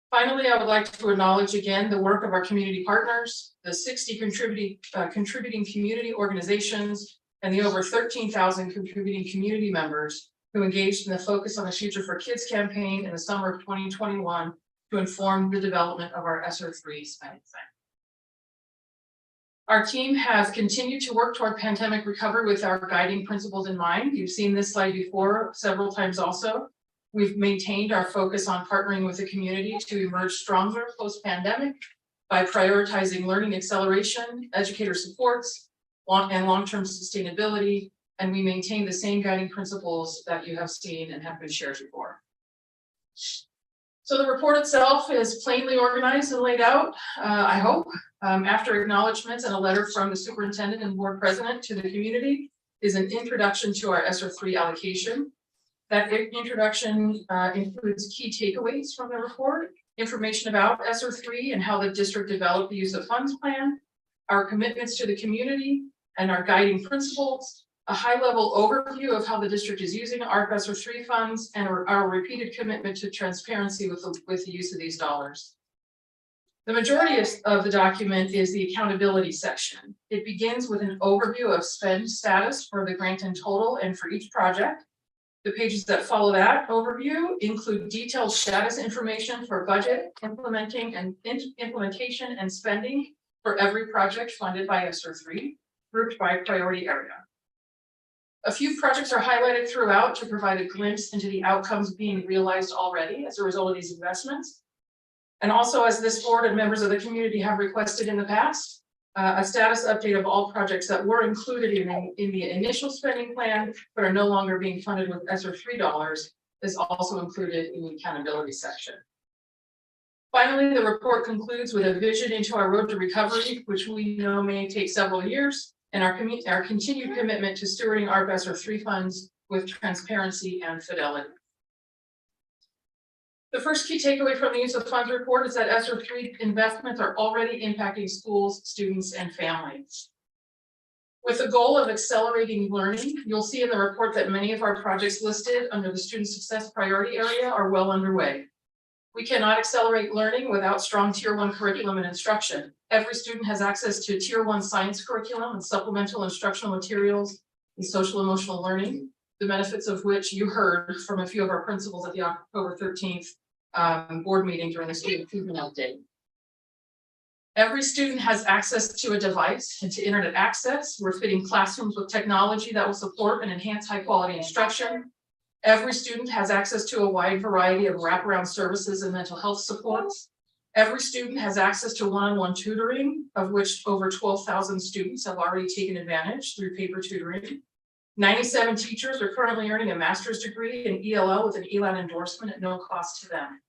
Finally, I would like to acknowledge again the work of our community partners, the 60 contributing community organizations, and the over 13,000 contributing community members who engaged in the Focus on the Future for Kids campaign in the summer of 2021 to inform the development of our ESSER 3 spending plan. Our team has continued to work toward pandemic recovery with our guiding principles in mind. You've seen this slide before several times also. We've maintained our focus on partnering with the community to emerge stronger post-pandemic by prioritizing learning acceleration, educator supports, long-term sustainability, and we maintain the same guiding principles that you have seen and have been shared before. So the report itself is plainly organized and laid out, I hope, after acknowledgements and a letter from the superintendent and board president to the community is an introduction to our ESSER 3 allocation. That introduction includes key takeaways from the report, information about ESSER 3 and how the district developed the use of funds plan, our commitments to the community and our guiding principles, a high-level overview of how the district is using our ESSER 3 funds, and our repeated commitment to transparency with the use of these dollars. The majority of the document is the accountability section. It begins with an overview of spend status for the grant in total and for each project. The pages that follow that overview include detailed status information for budget, implementation and spending for every project funded by ESSER 3, grouped by priority area. A few projects are highlighted throughout to provide a glimpse into the outcomes being realized already as a result of these investments. And also, as this board and members of the community have requested in the past, a status update of all projects that were included in the initial spending plan, but are no longer being funded with ESSER 3 dollars is also included in the accountability section. Finally, the report concludes with a vision into our road to recovery, which we know may take several years, and our continued commitment to stewarding our ESSER 3 funds with transparency and fidelity. The first key takeaway from the use of funds report is that ESSER 3 investments are already impacting schools, students, and families. With the goal of accelerating learning, you'll see in the report that many of our projects listed under the student success priority area are well underway. We cannot accelerate learning without strong Tier 1 curriculum and instruction. Every student has access to Tier 1 science curriculum and supplemental instructional materials in social emotional learning, the benefits of which you heard from a few of our principals at the October 13th board meeting during the student improvement update. Every student has access to a device and to internet access. We're fitting classrooms with technology that will support and enhance high quality instruction. Every student has access to a wide variety of wraparound services and mental health supports. Every student has access to one-on-one tutoring, of which over 12,000 students have already taken advantage through paper tutoring. 97 teachers are currently earning a master's degree in ELL with an ELAN endorsement at no cost to them.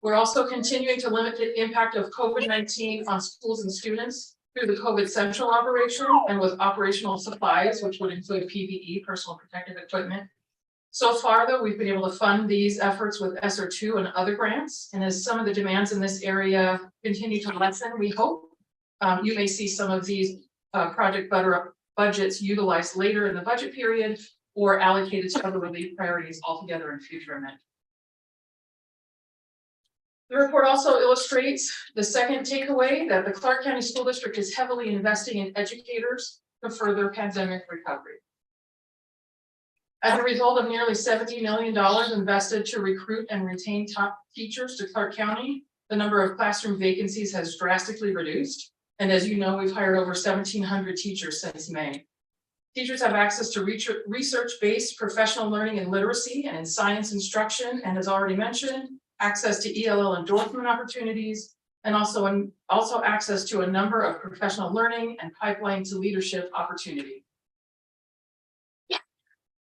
We're also continuing to limit the impact of COVID-19 on schools and students through the COVID Central operation and with operational supplies, which would include PPE, personal protective equipment. So far, though, we've been able to fund these efforts with ESSER 2 and other grants. And as some of the demands in this area continue to lessen, we hope you may see some of these project budgets utilized later in the budget period or allocated to other relief priorities altogether in future amendments. The report also illustrates the second takeaway that the Clark County School District is heavily investing in educators to further pandemic recovery. As a result of nearly $70 million invested to recruit and retain top teachers to Clark County, the number of classroom vacancies has drastically reduced. And as you know, we've hired over 1,700 teachers since May. Teachers have access to research-based professional learning and literacy and in science instruction, and as already mentioned, access to ELL endorsement opportunities, and also access to a number of professional learning and pipeline to leadership opportunities.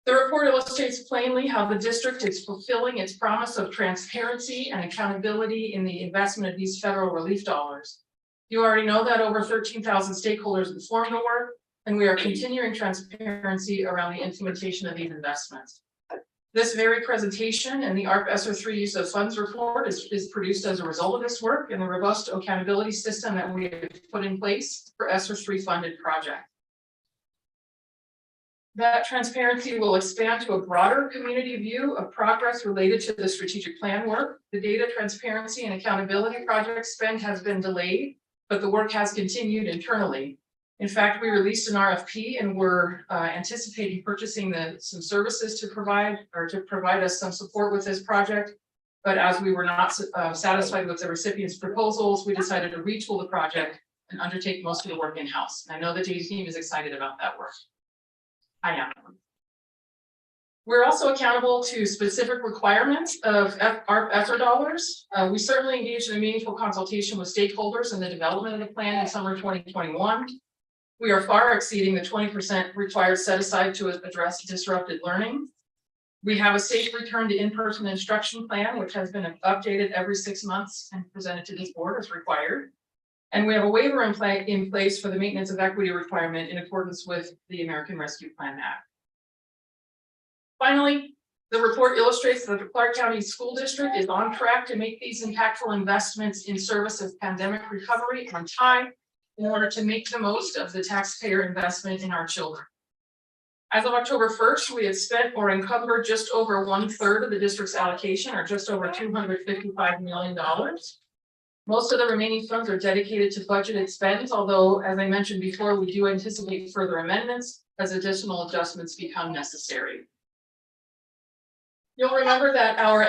The report illustrates plainly how the district is fulfilling its promise of transparency and accountability in the investment of these federal relief dollars. You already know that over 13,000 stakeholders informed the work, and we are continuing transparency around the implementation of these investments. This very presentation and the ARP ESSER 3 use of funds report is produced as a result of this work and the robust accountability system that we have put in place for ESSER 3 funded projects. That transparency will expand to a broader community view of progress related to the strategic plan work. The data transparency and accountability project spend has been delayed, but the work has continued internally. In fact, we released an RFP and we're anticipating purchasing some services to provide us some support with this project. But as we were not satisfied with the recipient's proposals, we decided to retool the project and undertake most of the work in-house. I know the J team is excited about that work. I am. We're also accountable to specific requirements of ARP ESSER dollars. We certainly engaged in a meaningful consultation with stakeholders in the development of the plan in summer 2021. We are far exceeding the 20% required set aside to address disrupted learning. We have a safe return to in-person instruction plan, which has been updated every 6 months and presented to this board as required. And we have a waiver in place for the maintenance of equity requirement in accordance with the American Rescue Plan Act. Finally, the report illustrates that the Clark County School District is on track to make these impactful investments in service of pandemic recovery on time in order to make the most of the taxpayer investment in our children. As of October 1st, we had spent or encumbered just over 1/3 of the district's allocation, or just over $255 million. Most of the remaining funds are dedicated to budgeted spends, although, as I mentioned before, we do anticipate further amendments as additional adjustments become necessary. You'll remember that our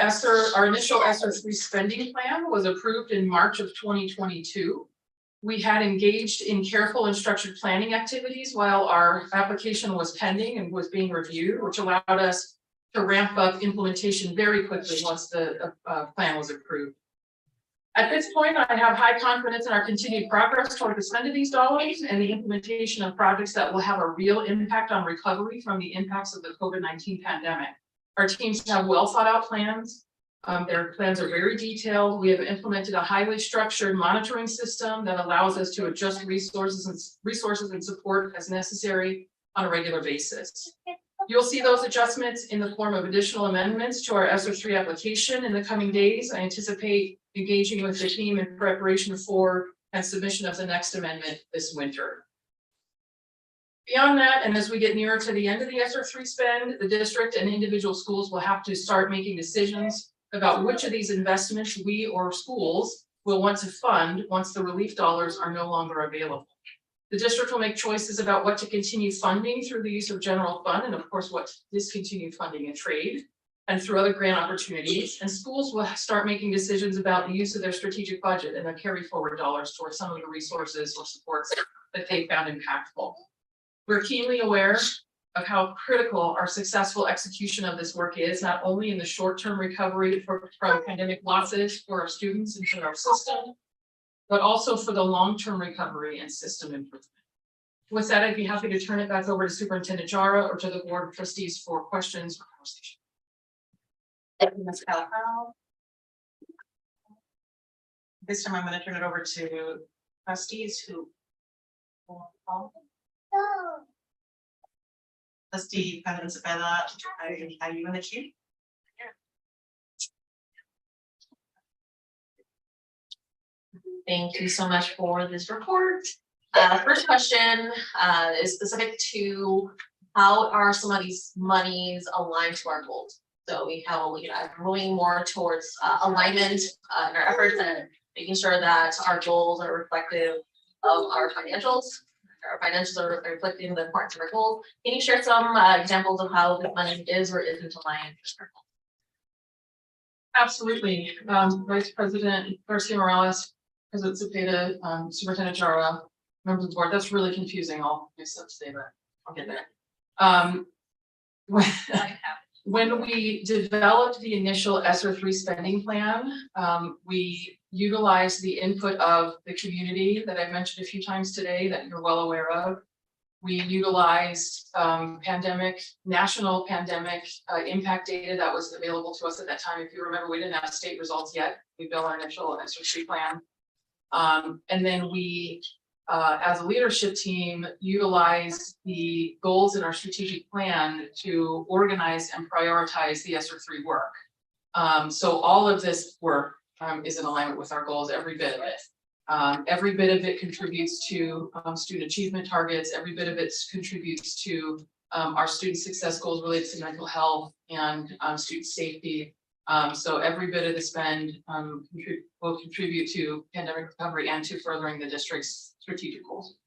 initial ESSER 3 spending plan was approved in March of 2022. We had engaged in careful and structured planning activities while our application was pending and was being reviewed, which allowed us to ramp up implementation very quickly once the plan was approved. At this point, I have high confidence in our continued progress toward the spend of these dollars and the implementation of projects that will have a real impact on recovery from the impacts of the COVID-19 pandemic. Our teams have well thought out plans. Their plans are very detailed. We have implemented a highly structured monitoring system that allows us to adjust resources and support as necessary on a regular basis. You'll see those adjustments in the form of additional amendments to our ESSER 3 application in the coming days. I anticipate engaging with the team in preparation for and submission of the next amendment this winter. Beyond that, and as we get nearer to the end of the ESSER 3 spend, the district and individual schools will have to start making decisions about which of these investments we or schools will want to fund once the relief dollars are no longer available. The district will make choices about what to continue funding through the use of general fund, and of course, what to discontinue funding in trade and through other grant opportunities. And schools will start making decisions about the use of their strategic budget and their carry forward dollars towards some of the resources or supports that they found impactful. We're keenly aware of how critical our successful execution of this work is, not only in the short-term recovery from pandemic losses for our students and for our system, but also for the long-term recovery and system improvement. With that, I'd be happy to turn it back over to Superintendent Jara or to the Board of Trustees for questions or conversation. Thank you, Ms. Calhoun. This time I'm going to turn it over to trustees who. Trustee President Cepeda, are you in the queue? Thank you so much for this report. First question is specific to how are some of these monies aligned to our goals? So we are moving more towards alignment in our efforts and making sure that our goals are reflective of our financials. Our financials are reflecting the importance of our goals. Can you share some examples of how the money is or isn't aligned with our goals? Absolutely. Vice President Garcia Morales, President Cepeda, Superintendent Jara, members of the board. That's really confusing. I'll mix up today, but I'll get there. When we developed the initial ESSER 3 spending plan, we utilized the input of the community that I mentioned a few times today that you're well aware of. We utilized national pandemic impact data that was available to us at that time. If you remember, we didn't have state results yet. We built our initial ESSER 3 plan. And then we, as a leadership team, utilized the goals in our strategic plan to organize and prioritize the ESSER 3 work. So all of this work is in alignment with our goals, every bit of it. Every bit of it contributes to student achievement targets. Every bit of it contributes to our student success goals related to mental health and student safety. So every bit of the spend will contribute to pandemic recovery and to furthering the district's strategic goals.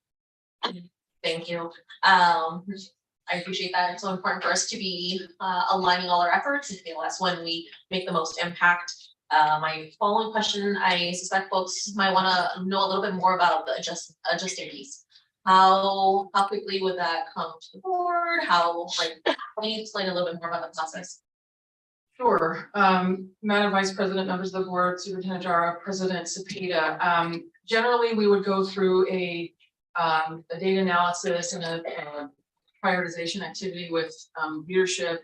Thank you. I appreciate that. It's so important for us to be aligning all our efforts. That's when we make the most impact. My following question, I suspect folks might want to know a little bit more about the adjusting piece. How quickly would that come to the board? Can you explain a little bit more about the process? Sure. Madam Vice President, members of the board, Superintendent Jara, President Cepeda. Generally, we would go through a a data analysis and a prioritization activity with leadership.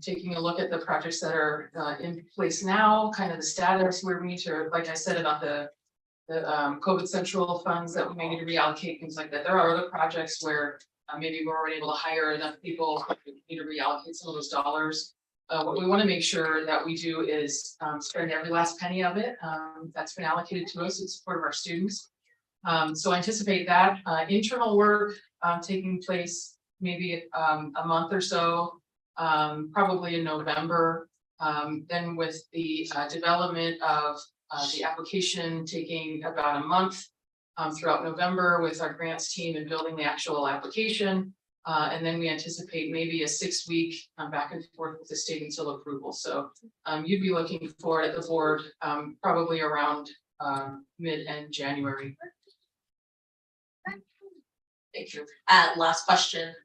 Taking a look at the projects that are in place now, kind of the status where we need to, like I said about the COVID central funds that we may need to reallocate, things like that. There are other projects where maybe we weren't able to hire enough people, we need to reallocate some of those dollars. What we want to make sure that we do is spend every last penny of it that's been allocated to us in support of our students. So anticipate that internal work taking place maybe a month or so, probably in November. Then with the development of the application taking about a month throughout November with our grants team and building the actual application. And then we anticipate maybe a 6-week back and forth with the state until approval. So you'd be looking for it at the board probably around mid-end January. Thank you. Last question.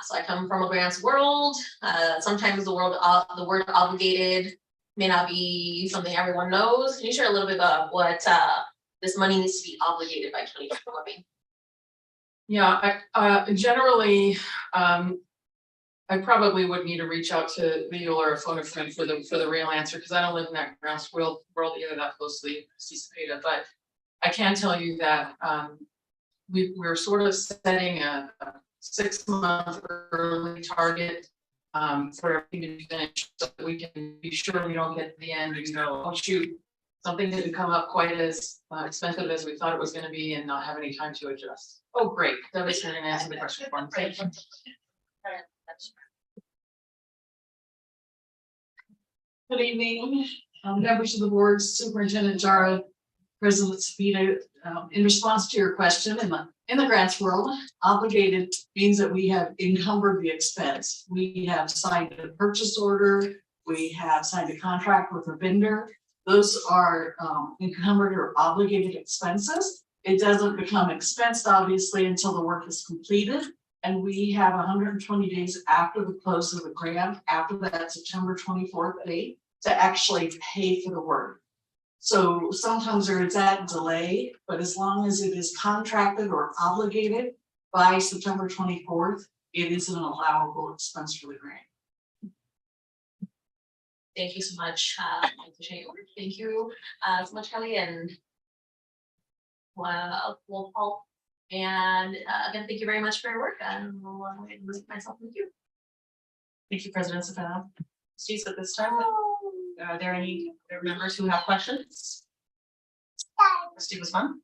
So I come from a grants world. Sometimes the word obligated may not be something everyone knows. Can you share a little bit about what this money needs to be obligated by 2020? Yeah, generally, I probably would need to reach out to legal or a phone a friend for the real answer, because I don't live in that grants world either that closely, CCSD, but I can tell you that we're sort of setting a 6-month early target for everything to finish, so that we can be sure we don't get to the end and go, oh shoot, something didn't come up quite as expensive as we thought it was going to be, and not have any time to adjust. Oh, great. That was going to answer the question for me. Thank you. Good evening, members of the board, Superintendent Jara, President Sabita. In response to your question, in the grants world, obligated means that we have encumbered the expense. We have signed a purchase order. We have signed a contract with a vendor. Those are encumbered or obligated expenses. It doesn't become expensed, obviously, until the work is completed. And we have 120 days after the close of the grant, after that September 24th date, to actually pay for the work. So sometimes there is that delay, but as long as it is contracted or obligated by September 24th, it is an allowable expense for the grant. Thank you so much. I appreciate your work. Thank you so much, Kelly, and Paul. And again, thank you very much for your work. And we'll myself with you. Thank you, President Savannah. Trustees, at this time, are there any members who have questions? Trustee Guzman.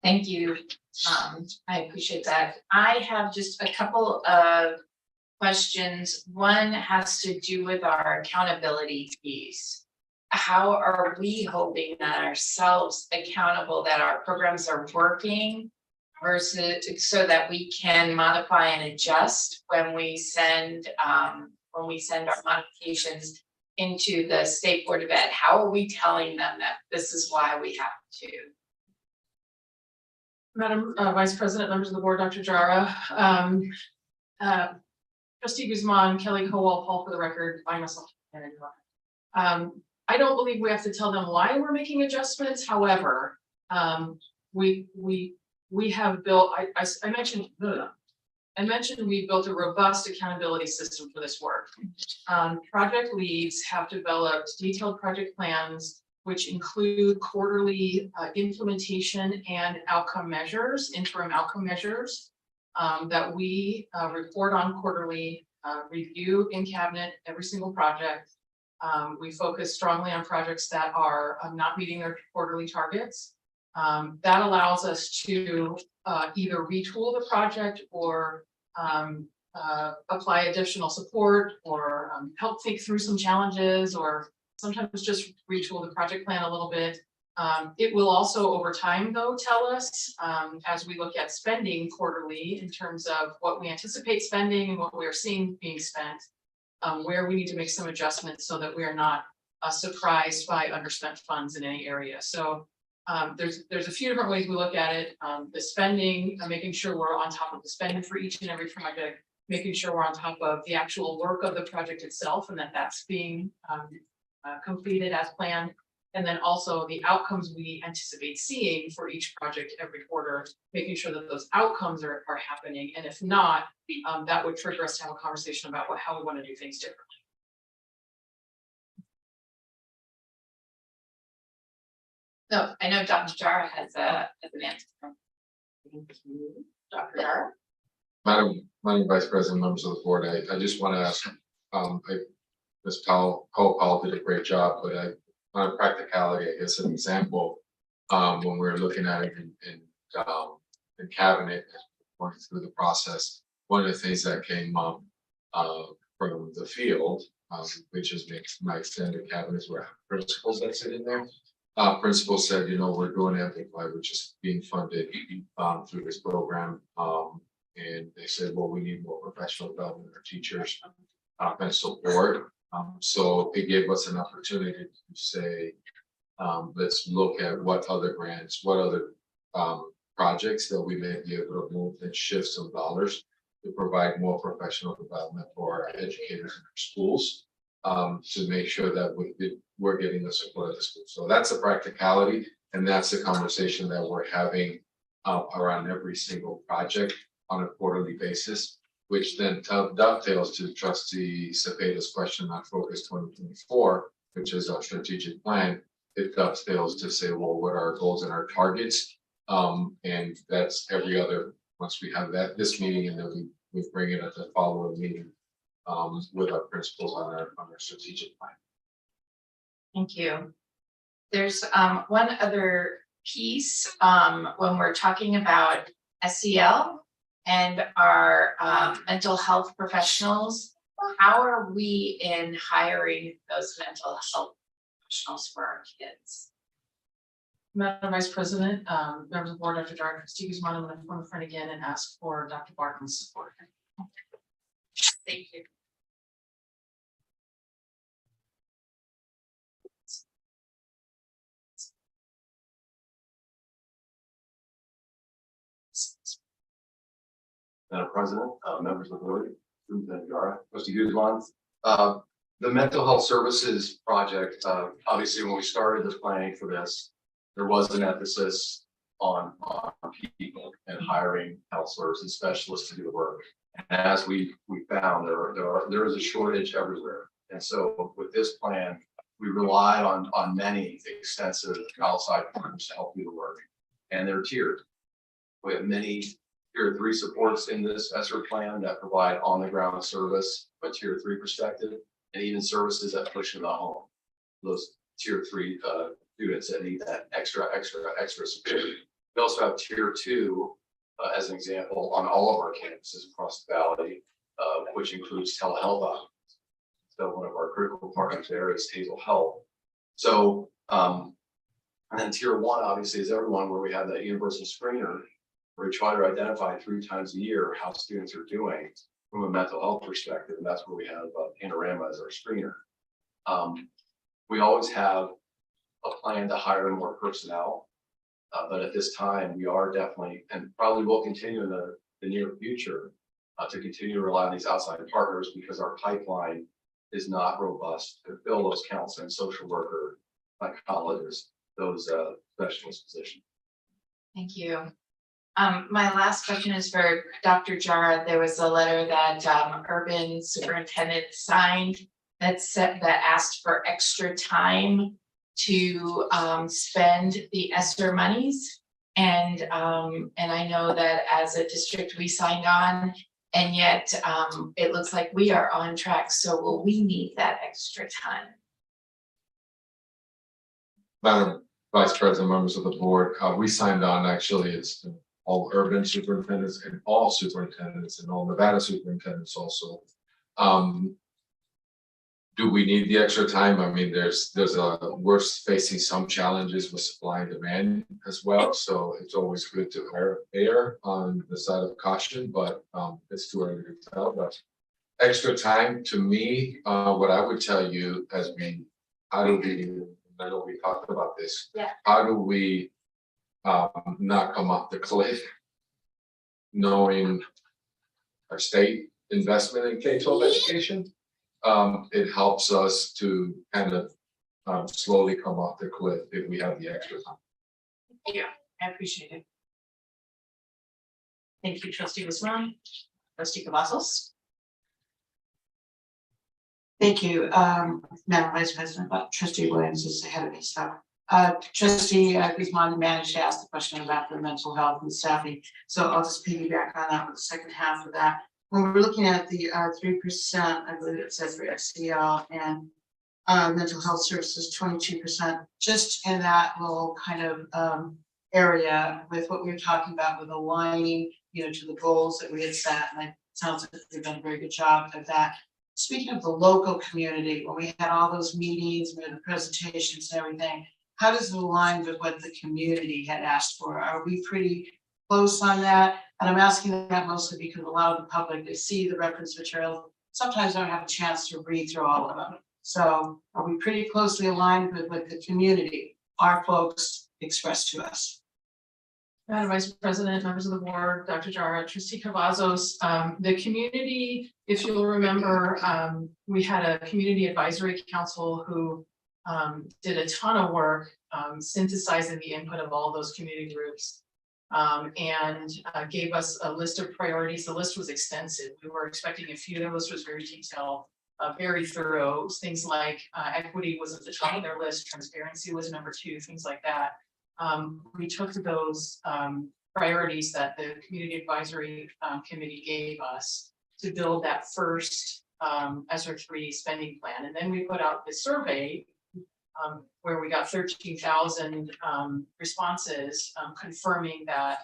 Thank you. I appreciate that. I have just a couple of questions. One has to do with our accountability piece. How are we holding ourselves accountable that our programs are working versus so that we can modify and adjust when we send our modifications into the State Board of Ed? How are we telling them that this is why we have to? Madam Vice President, members of the board, Dr. Jara, Trustee Guzman, Kelly Cowell, Paul for the record, I myself. I don't believe we have to tell them why we're making adjustments. However, we have built, I mentioned we built a robust accountability system for this work. Project leads have developed detailed project plans, which include quarterly implementation and outcome measures, interim outcome measures that we report on quarterly, review in cabinet every single project. We focus strongly on projects that are not meeting their quarterly targets. That allows us to either retool the project or apply additional support or help think through some challenges, or sometimes just retool the project plan a little bit. It will also over time though tell us as we look at spending quarterly in terms of what we anticipate spending and what we're seeing being spent, where we need to make some adjustments so that we are not surprised by underspent funds in any area. So there's a few different ways we look at it. The spending, making sure we're on top of the spending for each and every project, making sure we're on top of the actual work of the project itself and that that's being completed as planned. And then also the outcomes we anticipate seeing for each project every quarter, making sure that those outcomes are happening. And if not, that would trigger us to have a conversation about how we want to do things differently. So I know Dr. Jara has an answer. Dr. Jara? Madam Vice President, members of the board, I just want to ask, Ms. Powell did a great job, but on a practicality, I guess an example, when we're looking at it in cabinet, going through the process, one of the things that came up from the field, which is my extended cabinets were principals that sit in there. Principal said, we're doing Amplify, which is being funded through this program. And they said, well, we need more professional development for teachers and support. So it gave us an opportunity to say, let's look at what other grants, what other projects that we may be able to move and shift some dollars to provide more professional development for our educators in our schools, to make sure that we're getting the support of the school. So that's a practicality, and that's the conversation that we're having around every single project on a quarterly basis, which then dovetails to Trustee Cepeda's question on Focus 2024, which is our strategic plan. It dovetails to say, well, what are our goals and our targets? And that's every other, once we have this meeting, and then we bring it at the following meeting with our principals on our strategic plan. Thank you. There's one other piece when we're talking about SEL and our mental health professionals. How are we in hiring those mental health professionals for our kids? Madam Vice President, members of the board, Dr. Jara, Trustee Guzman, I'm going to come in front again and ask for Dr. Barton's support. Thank you. Madam President, members of the board, Superintendent Jara, Trustee Guzman. The mental health services project, obviously, when we started the planning for this, there was an emphasis on people and hiring health services specialists to do the work. And as we found, there is a shortage everywhere. And so with this plan, we relied on many extensive outside partners to help do the work. And they're tiered. We have many Tier 3 supports in this ESSER plan that provide on-the-ground service, a Tier 3 perspective, and even services that push in the home. Those Tier 3 students that need that extra support. We also have Tier 2, as an example, on all of our campuses across the valley, which includes telehealth options. So one of our critical partners there is Hazel Health. So, and then Tier 1 obviously is everyone, where we have that universal screener, where we try to identify 3 times a year how students are doing from a mental health perspective, and that's where we have Panorama as our screener. We always have a plan to hire more personnel, but at this time we are definitely, and probably will continue in the near future, to continue to rely on these outside partners, because our pipeline is not robust to fill those counseling, social worker, psychologists, those specialist positions. Thank you. My last question is for Dr. Jara. There was a letter that urban superintendent signed that asked for extra time to spend the ESSER monies. And I know that as a district we signed on, and yet it looks like we are on track. So will we need that extra time? Madam Vice President, members of the board, we signed on, actually, it's all urban superintendents and all superintendents and all Nevada superintendents also. Do we need the extra time? I mean, we're facing some challenges with supply and demand as well. So it's always good to err on the side of caution, but it's too early to tell. But extra time, to me, what I would tell you has been, I know we talked about this. Yeah. How do we not come off the cliff, knowing our state investment in K-12 education? It helps us to kind of slowly come off the cliff if we have the extra time. Yeah, I appreciate it. Thank you, trustee Guzman. Trustee Cavazos. Thank you, Madam Vice President, but trustee Williams is ahead of me, so. Trustee Guzman managed to ask the question about the mental health and staffing, so I'll just piggyback on that with the second half of that. When we're looking at the 3%, I believe it says for SEL and mental health services, 22%, just in that little kind of area with what we were talking about with aligning, to the goals that we had set, and it sounds like we've done a very good job of that. Speaking of the local community, when we had all those meetings, we had the presentations and everything, how does it align with what the community had asked for? Are we pretty close on that? And I'm asking that mostly because a lot of the public, they see the reference material, sometimes don't have a chance to read through all of them. So are we pretty closely aligned with what the community, our folks, expressed to us? Madam Vice President, members of the board, Dr. Jara, trustee Cavazos, the community, if you'll remember, we had a community advisory council who did a ton of work synthesizing the input of all those community groups and gave us a list of priorities. The list was extensive. We were expecting a few. The list was very detailed, very thorough. Things like equity was at the top of their list, transparency was number 2, things like that. We took those priorities that the community advisory committee gave us to build that first ESER 3 spending plan. And then we put out the survey where we got 13,000 responses confirming that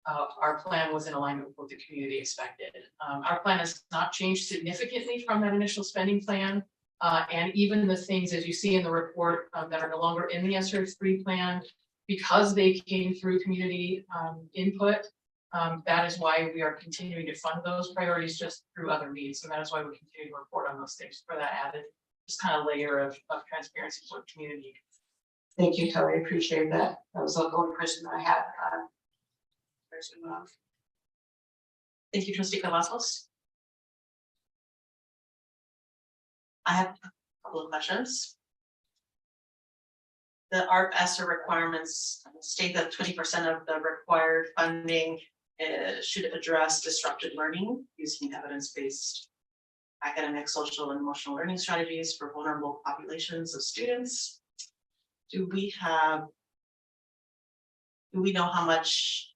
our plan was in alignment with what the community expected. Our plan has not changed significantly from that initial spending plan. And even the things, as you see in the report, that are no longer in the ESER 3 plan, because they came through community input, that is why we are continuing to fund those priorities just through other means. So that is why we continue to report on those things for that added just kind of layer of transparency for the community. Thank you, Kelly. I appreciate that. That was the only question that I had. Thank you, trustee Cavazos. I have a couple of questions. The ARP ESER requirements state that 20% of the required funding should address disrupted learning using evidence-based academic, social, and emotional learning strategies for vulnerable populations of students. Do we know how much,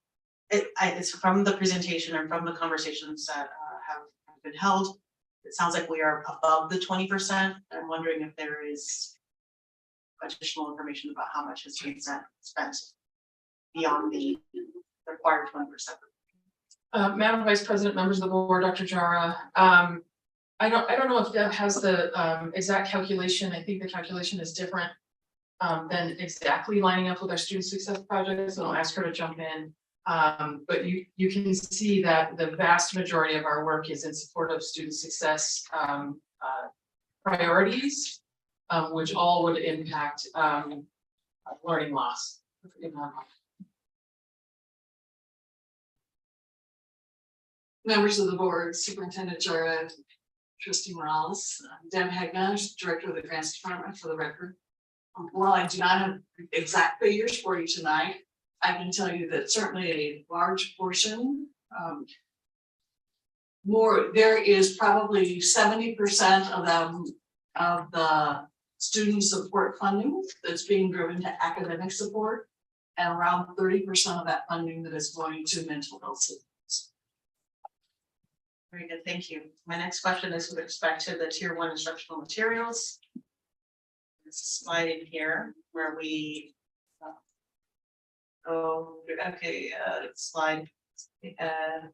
it's from the presentation and from the conversations that have been held, it sounds like we are above the 20%. I'm wondering if there is additional information about how much has been spent beyond the required 20%. Madam Vice President, members of the board, Dr. Jara, I don't know if Deb has the exact calculation. I think the calculation is different than exactly lining up with our student success projects, so I'll ask her to jump in. But you can see that the vast majority of our work is in support of student success priorities, which all would impact learning loss. Members of the board, Superintendent Jara, Trustee Morales, Deb Hagman, Director of the Grants Department, for the record. While I do not have exact figures for you tonight, I can tell you that certainly a large portion, there is probably 70% of them of the student support funding that's being driven to academic support, and around 30% of that funding that is going to mental health support. Very good, thank you. My next question is with respect to the tier 1 instructional materials. This slide in here where we slide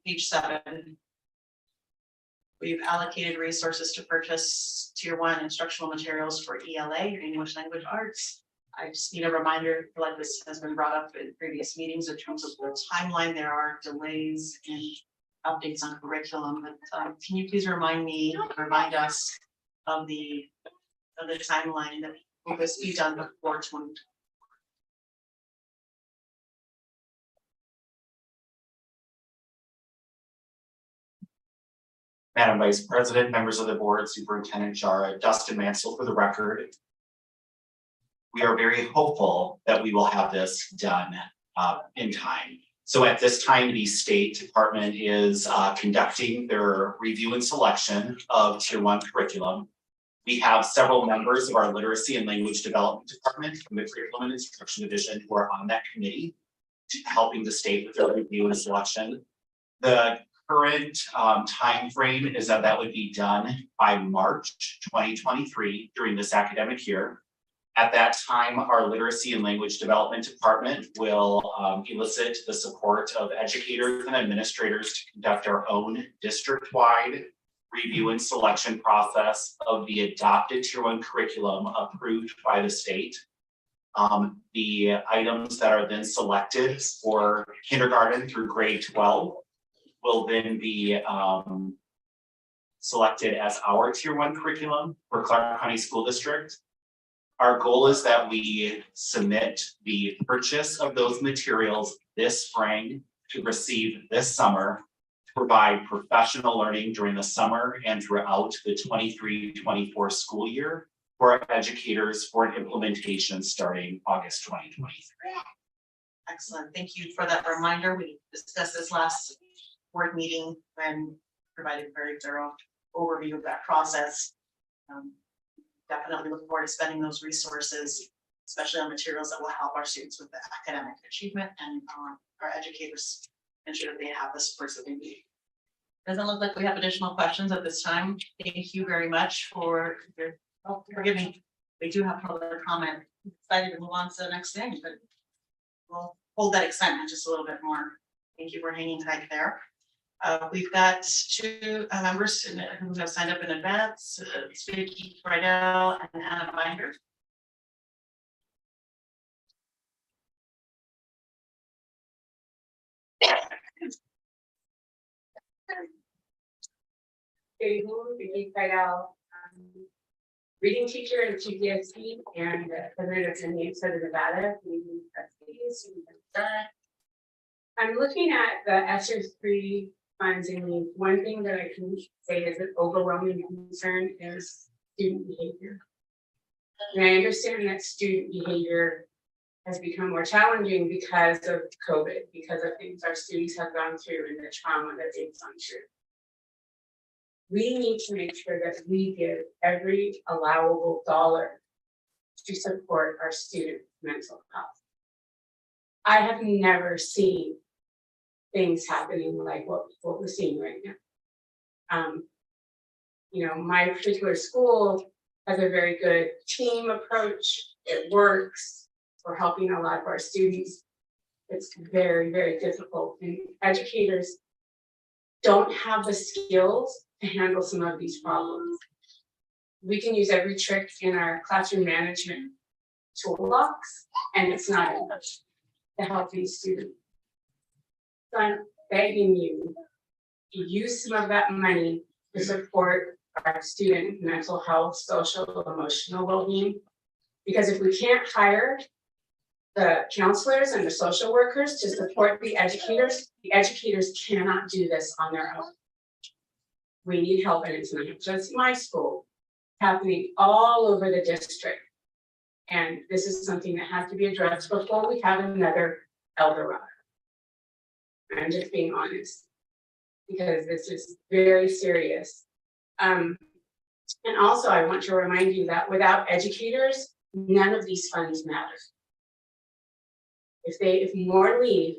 page 7. We've allocated resources to purchase tier 1 instructional materials for ELA, English Language Arts. I just need a reminder, I feel like this has been brought up in previous meetings in terms of the timeline. There are delays in updates on curriculum, but can you please remind us of the timeline that will this be done before 2020? Madam Vice President, members of the board, Superintendent Jara, Dustin Mansell for the record. we are very hopeful that we will have this done in time. So at this time, the State Department is conducting their review and selection of Tier 1 curriculum. We have several members of our Literacy and Language Development Department from the Curriculum and Instruction Division who are on that committee, helping the state with their review and selection. The current timeframe is that would be done by March 2023 during this academic year. At that time, our Literacy and Language Development Department will elicit the support of educators and administrators to conduct our own district-wide review and selection process of the adopted Tier 1 curriculum approved by the state. The items that are then selected for kindergarten through grade 12 will then be selected as our Tier 1 curriculum for Clark County School District. Our goal is that we submit the purchase of those materials this spring to receive this summer to provide professional learning during the summer and throughout the 23-24 school year for our educators for an implementation starting August 2023. Excellent. Thank you for that reminder. We discussed this last board meeting and provided a very thorough overview of that process. Definitely look forward to spending those resources, especially on materials that will help our students with the academic achievement and our educators ensure that they have the supports that they need. Doesn't look like we have additional questions at this time. Thank you very much for your, forgive me, we do have public comment. I'm excited to move on to the next thing, but we'll hold that excitement just a little bit more. Thank you for hanging tight there. We've got two members who have signed up in advance, Vicky Friedel and Anna Binder. Vicky Friedel, reading teacher in CCSD and president of the Southern Nevada Community Trustees. I'm looking at the ESSER 3 funds, and one thing that I can say is an overwhelming concern is student behavior. And I understand that student behavior has become more challenging because of COVID, because of things our students have gone through and the trauma that they've gone through. We need to make sure that we give every allowable dollar to support our students' mental health. I have never seen things happening like what we're seeing right now. You know, my particular school has a very good team approach. It works. We're helping a lot of our students. It's very, very difficult. And educators don't have the skills to handle some of these problems. We can use every trick in our classroom management toolbox, and it's not enough to help these students. So I'm begging you to use some of that money to support our student mental health, social, emotional well-being. Because if we can't hire the counselors and the social workers to support the educators cannot do this on their own. We need help, and it's not just my school, happening all over the district. And this is something that has to be addressed before we have another El Dorado. I'm just being honest, because this is very serious. And also I want to remind you that without educators, none of these funds matter. If more leave,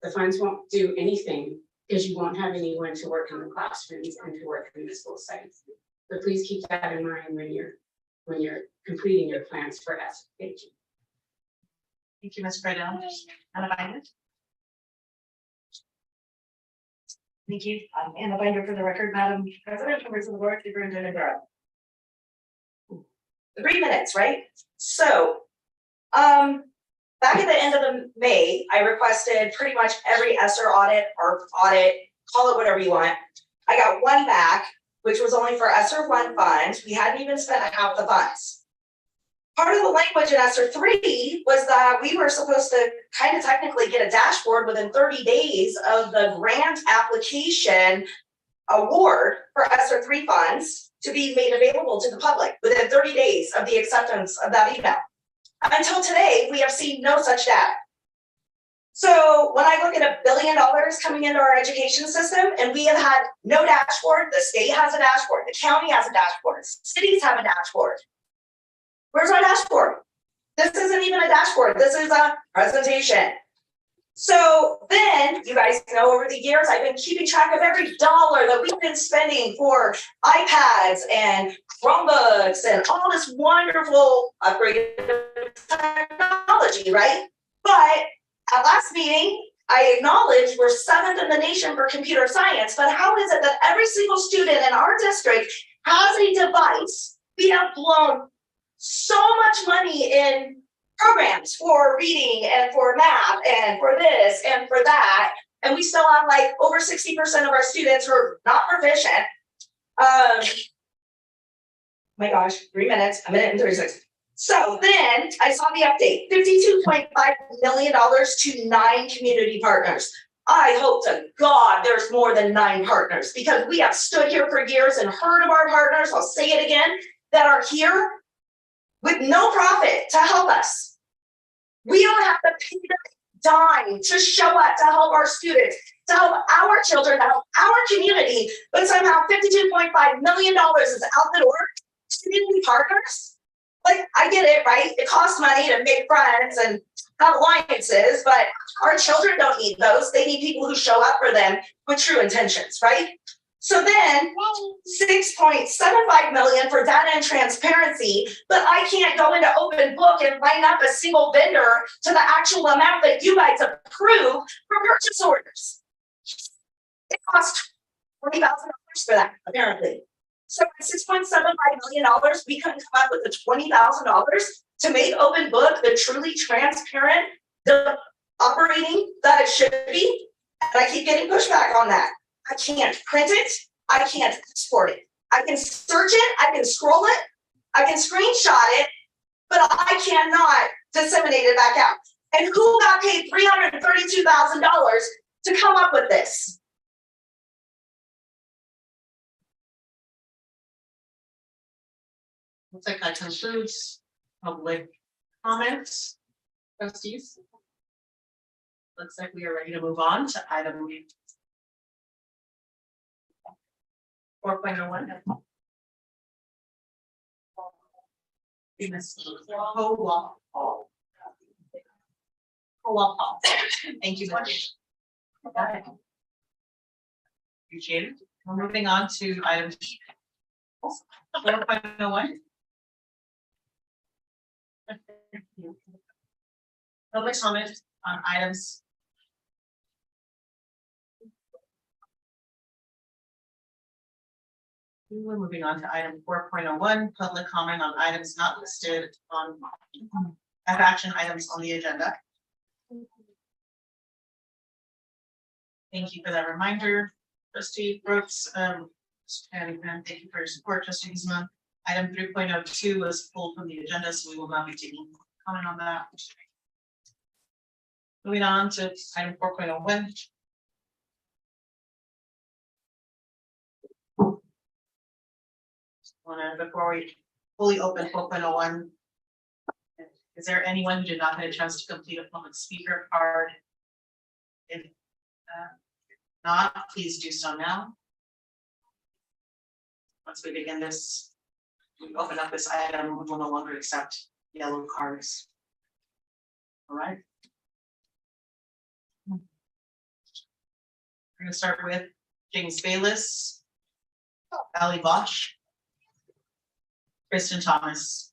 the funds won't do anything because you won't have anyone to work in the classrooms and to work in the school sites. So please keep that in mind when you're completing your plans for us. Thank you. Thank you, Ms. Friedel. Anna Binder. Thank you. I'm Anna Binder for the record, Madam President, members of the board, Superintendent Darrell. 3 minutes, right? So, back at the end of the May, I requested pretty much every ESSER audit or audit, call it whatever you want. I got one back, which was only for ESSER 1 funds. We hadn't even spent half the funds. Part of the language in ESSER 3 was that we were supposed to kind of technically get a dashboard within 30 days of the grant application award for ESSER 3 funds to be made available to the public within 30 days of the acceptance of that email. Until today, we have seen no such data. So when I look at $1 billion coming into our education system, and we have had no dashboard, the state has a dashboard, the county has a dashboard, cities have a dashboard. Where's our dashboard? This isn't even a dashboard, this is a presentation. So then, you guys know over the years, I've been keeping track of every dollar that we've been spending for iPads and Chromebooks and all this wonderful upgraded technology, right? But at last meeting, I acknowledged we're 7th in the nation for computer science, but how is it that every single student in our district has a device? We have blown so much money in programs for reading and for math and for this and for that, and we still have like over 60% of our students who are not proficient. My gosh, 3 minutes, a minute and 36. So then I saw the update, $52.5 million to 9 community partners. I hope to God there's more than 9 partners, because we have stood here for years and heard of our partners, I'll say it again, that are here with no profit to help us. We don't have to pay them a dime to show up, to help our students, to help our children, to help our community, but somehow $52.5 million is out the door to community partners. Like, I get it, right? It costs money to make friends and have alliances, but our children don't need those. They need people who show up for them with true intentions, right? So then $6.75 million for data and transparency, but I can't go into open book and line up a single vendor to the actual amount that you guys approve for purchase orders. It costs $20,000 for that, apparently. So at $6.75 million, we couldn't come up with the $20,000 to make open book the truly transparent, the operating that it should be. And I keep getting pushback on that. I can't print it, I can't export it. I can search it, I can scroll it, I can screenshot it, but I cannot disseminate it back out. And who got paid $332,000 to come up with this? Looks like that concludes public comments. Trustees? Looks like we are ready to move on to item 4.01. Thank you, much. Appreciate it. We're moving on to item 4.01. Public comment on items. We're moving on to item 4.01, public comment on items not listed on as action items on the agenda. Thank you for that reminder, Trustee Brooks. And thank you for your support, Trustee Guzman. Item 3.02 was pulled from the agenda, so we will not be taking comment on that. Moving on to item 4.01. Before we fully open 4.01, is there anyone who did not get a chance to complete a public speaker card? If not, please do so now. Once we begin this, we open up this item, we will no longer accept yellow cards. All right. We're going to start with James Bayless, Ali Bosch, Kristen Thomas.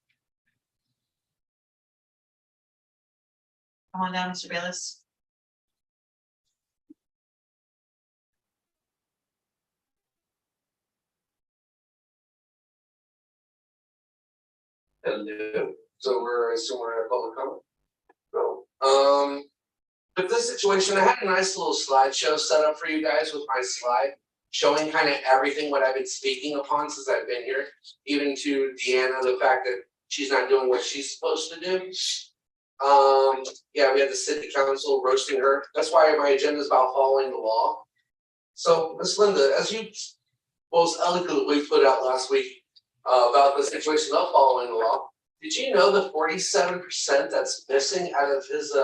Come on down, Mr. Bayless. Hello. So we're assuming we're at public comment. No. With this situation, I had a nice little slideshow set up for you guys with my slide showing kind of everything what I've been speaking upon since I've been here, even to Deanna, the fact that she's not doing what she's supposed to do. Yeah, we had the city council roasting her. That's why my agenda is about following the law. So, Ms. Linda, as you most eloquently put out last week about the situation of following the law, Did you know the 47% that's missing out of his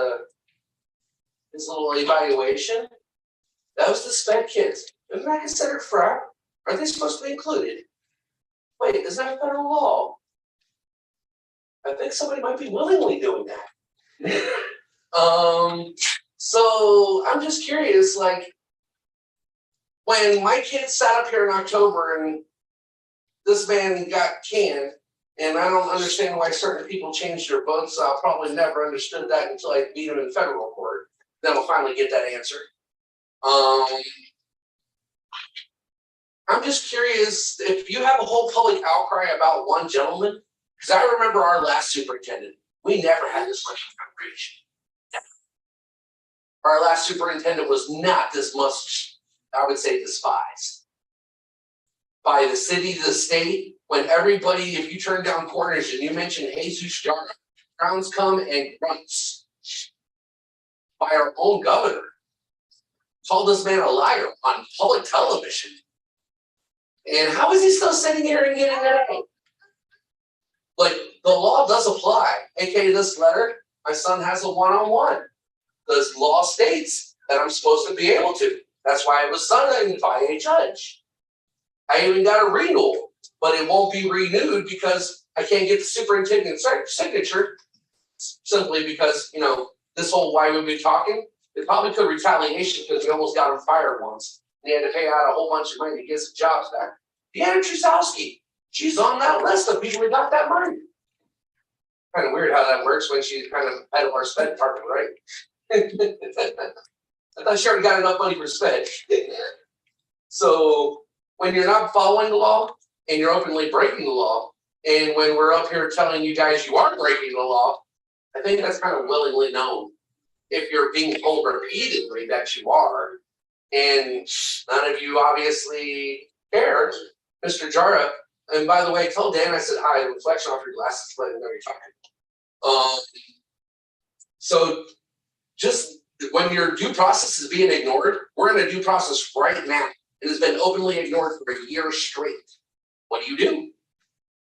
little evaluation? That was the sped kids. Isn't that considered fraud? Are they supposed to be included? Wait, is that federal law? I think somebody might be willingly doing that. So I'm just curious, like, when my kids sat up here in October and this man got canned, and I don't understand why certain people changed their votes. I'll probably never understood that until I meet him in federal court. Then I'll finally get that answer. I'm just curious if you have a whole public outcry about one gentleman, because I remember our last superintendent. We never had this much coverage. Our last superintendent was not this much, I would say, despised by the city, the state. When everybody, if you turn down corners and you mention Jesus Jara, crowns come and grunts. By our own governor, called this man a liar on public television. And how is he still sitting here and getting an A? Like, the law does apply, aka this letter. My son has a one-on-one. The law states that I'm supposed to be able to. That's why it was signed by a judge. I even got a renewal, but it won't be renewed because I can't get the superintendent's signature, simply because, you know, this whole why we've been talking, it probably could retaliation because we almost got him fired once. And he had to pay out a whole bunch of money to get some jobs back. Deanna Trusowski, she's on that list of people who got that money. Kind of weird how that works when she's kind of head of our sped department, right? I thought she already got enough money for sped. So when you're not following the law and you're openly breaking the law, and when we're up here telling you guys you are breaking the law, I think that's kind of willingly known. If you're being told repeatedly that you are, and none of you obviously care, Mr. Jara. And by the way, tell Dan I said hi. Reflection off your glasses, let him know you're talking. So just when your due process is being ignored, we're in a due process right now. It has been openly ignored for a year straight. What do?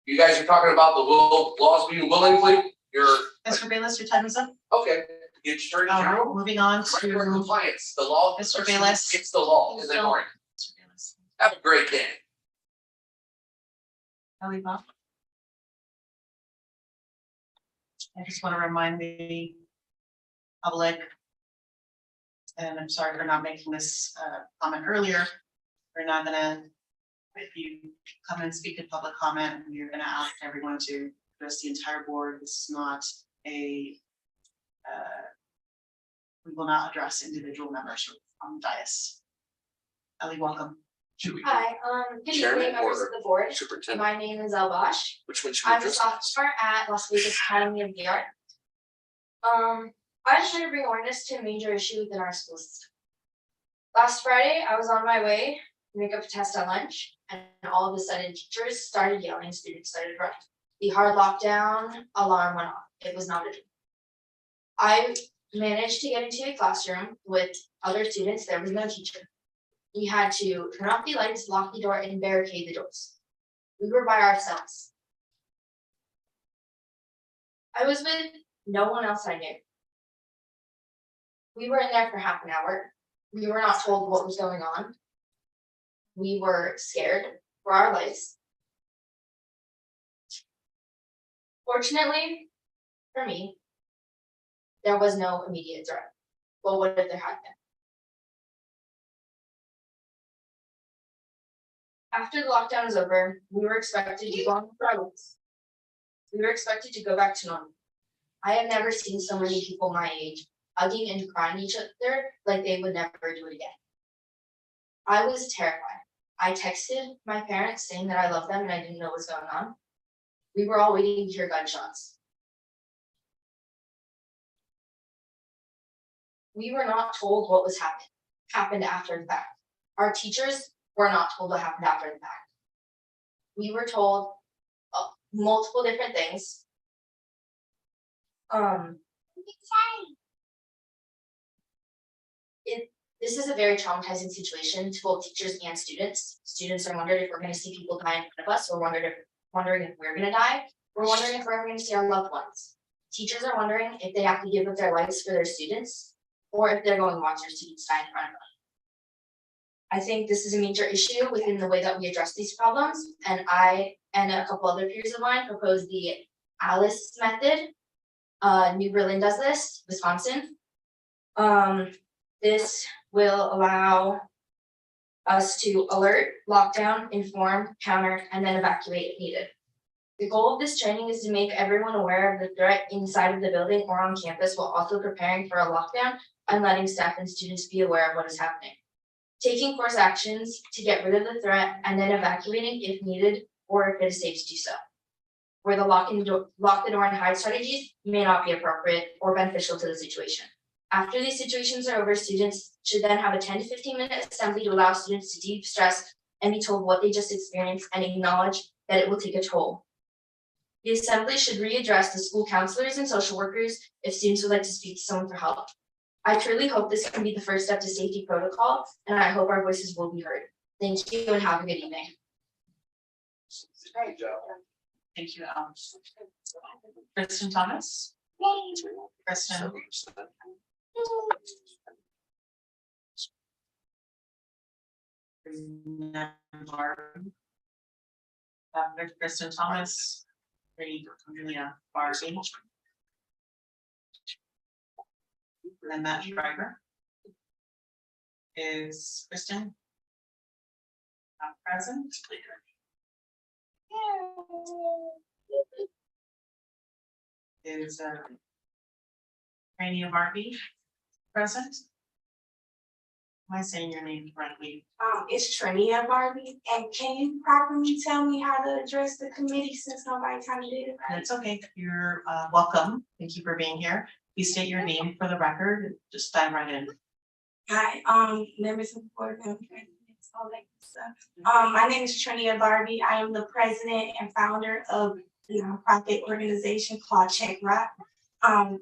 You guys are talking about the laws being willingly. Mr. Bayless, your time is up. Okay. It's Attorney General. Moving on to compliance. The law. Mr. Bayless. It's the law. Is ignoring. Have a great day. Ellie Bob. I just want to remind the public, and I'm sorry for not making this comment earlier. We're not gonna, if you come and speak in public comment, you're gonna ask everyone to address the entire board. This is not a, we will not address individual members on the dais. Ellie, welcome. Hi, good evening, members of the board. My name is El Bosch. Which one should we I'm a address? sophomore at Las Vegas Academy of the Art. I just want to bring awareness to a major issue within our school system. Last Friday, I was on my way to make up a test at lunch, and all of a sudden teachers started yelling, students started running. The hard lockdown alarm went off. It was not a dream. I managed to get into a classroom with other students. There was no teacher. We had to turn off the lights, lock the door, and barricade the doors. We were by ourselves. I was with no one else I knew. We were in there for half an hour. We were not told what was going on. We were scared for our lives. Fortunately, for me, there was no immediate threat. But what if there had been? After the lockdown was over, we were expected to go on travels. We were expected to go back to normal. I have never seen so many people my age hugging and crying each other like they would never do it again. I was terrified. I texted my parents saying that I love them and I didn't know what was going on. We were all waiting to hear gunshots. We were not told what was happened after the fact. Our teachers were not told what happened after the fact. We were told multiple different things. This is a very traumatizing situation to both teachers and students. Students are wondering if we're going to see people die in front of us, or wondering if we're going to die. We're wondering if we're ever going to see our loved ones. Teachers are wondering if they have to give up their lives for their students, or if they're going to watch their students die in front of them. I think this is a major issue within the way that we address these problems, and I and a couple other peers of mine proposed the ALICE method. New Berlin does this, Wisconsin. This will allow us to alert, lockdown, inform, counter, and then evacuate if needed. The goal of this training is to make everyone aware of the threat inside of the building or on campus, while also preparing for a lockdown and letting staff and students be aware of what is happening. Taking course actions to get rid of the threat and then evacuating if needed or if it is safe to do so. Where the lock the door and hide strategies may not be appropriate or beneficial to the situation. After these situations are over, students should then have a 10 to 15 minute assembly to allow students to de-stress and be told what they just experienced and acknowledge that it will take a toll. The assembly should readdress the school counselors and social workers if students would like to speak to someone for help. I truly hope this can be the first step to safety protocol, and I hope our voices will be heard. Thank you and have a good evening. Great job. Thank you, Kristen Thomas. Kristen. Kristen Thomas. Amelia Barbie. And Matt Schreiber. Is Kristen not present? Is Rainey Barbie present? Am I saying your name correctly? It's Trania Barbie, and can you properly tell me how to address the committee since nobody kind of did it right? That's okay. You're welcome. Thank you for being here. Please state your name for the record. And just dive right in. Hi, members of the board, all that stuff. My name is Trania Barbie. I am the president and founder of a nonprofit organization called Check Rock.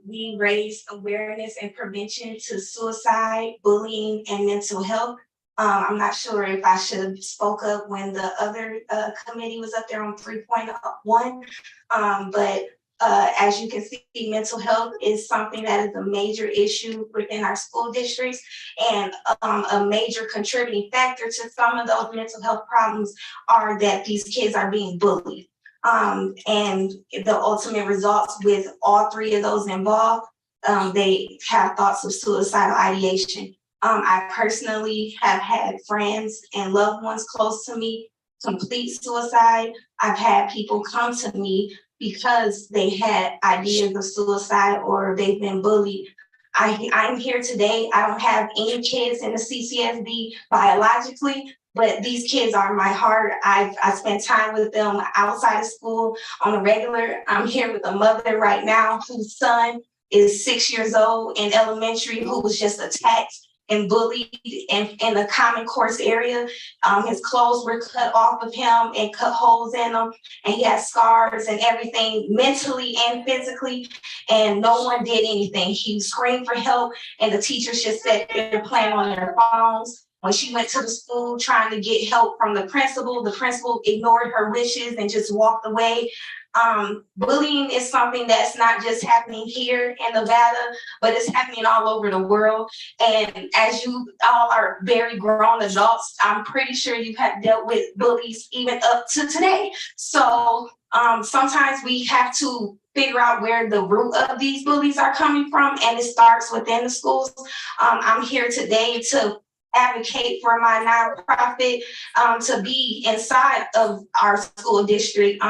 We raise awareness and prevention to suicide, bullying, and mental health. I'm not sure if I should have spoke up when the other committee was up there on 3.1, but as you can see, mental health is something that is a major issue within our school districts, and a major contributing factor to some of those mental health problems are that these kids are being bullied. And the ultimate results with all three of those involved, they have thoughts of suicidal ideation. I personally have had friends and loved ones close to me complete suicide. I've had people come to me because they had ideas of suicide or they've been bullied. I'm here today. I don't have any kids in the CCSD biologically, but these kids are my heart. I spend time with them outside of school on a regular. I'm here with a mother right now whose son is 6 years old in elementary, who was just attacked and bullied in the common course area. His clothes were cut off of him and cut holes in them, and he had scars and everything, mentally and physically, and no one did anything. He screamed for help, and the teachers just sat there playing on their phones. When she went to the school trying to get help from the principal ignored her wishes and just walked away. Bullying is something that's not just happening here in Nevada, but it's happening all over the world. And as you all are very grown adults, I'm pretty sure you have dealt with bullies even up to today. So sometimes we have to figure out where the root of these bullies are coming from, and it starts within the schools. I'm here today to advocate for my nonprofit to be inside of our school district,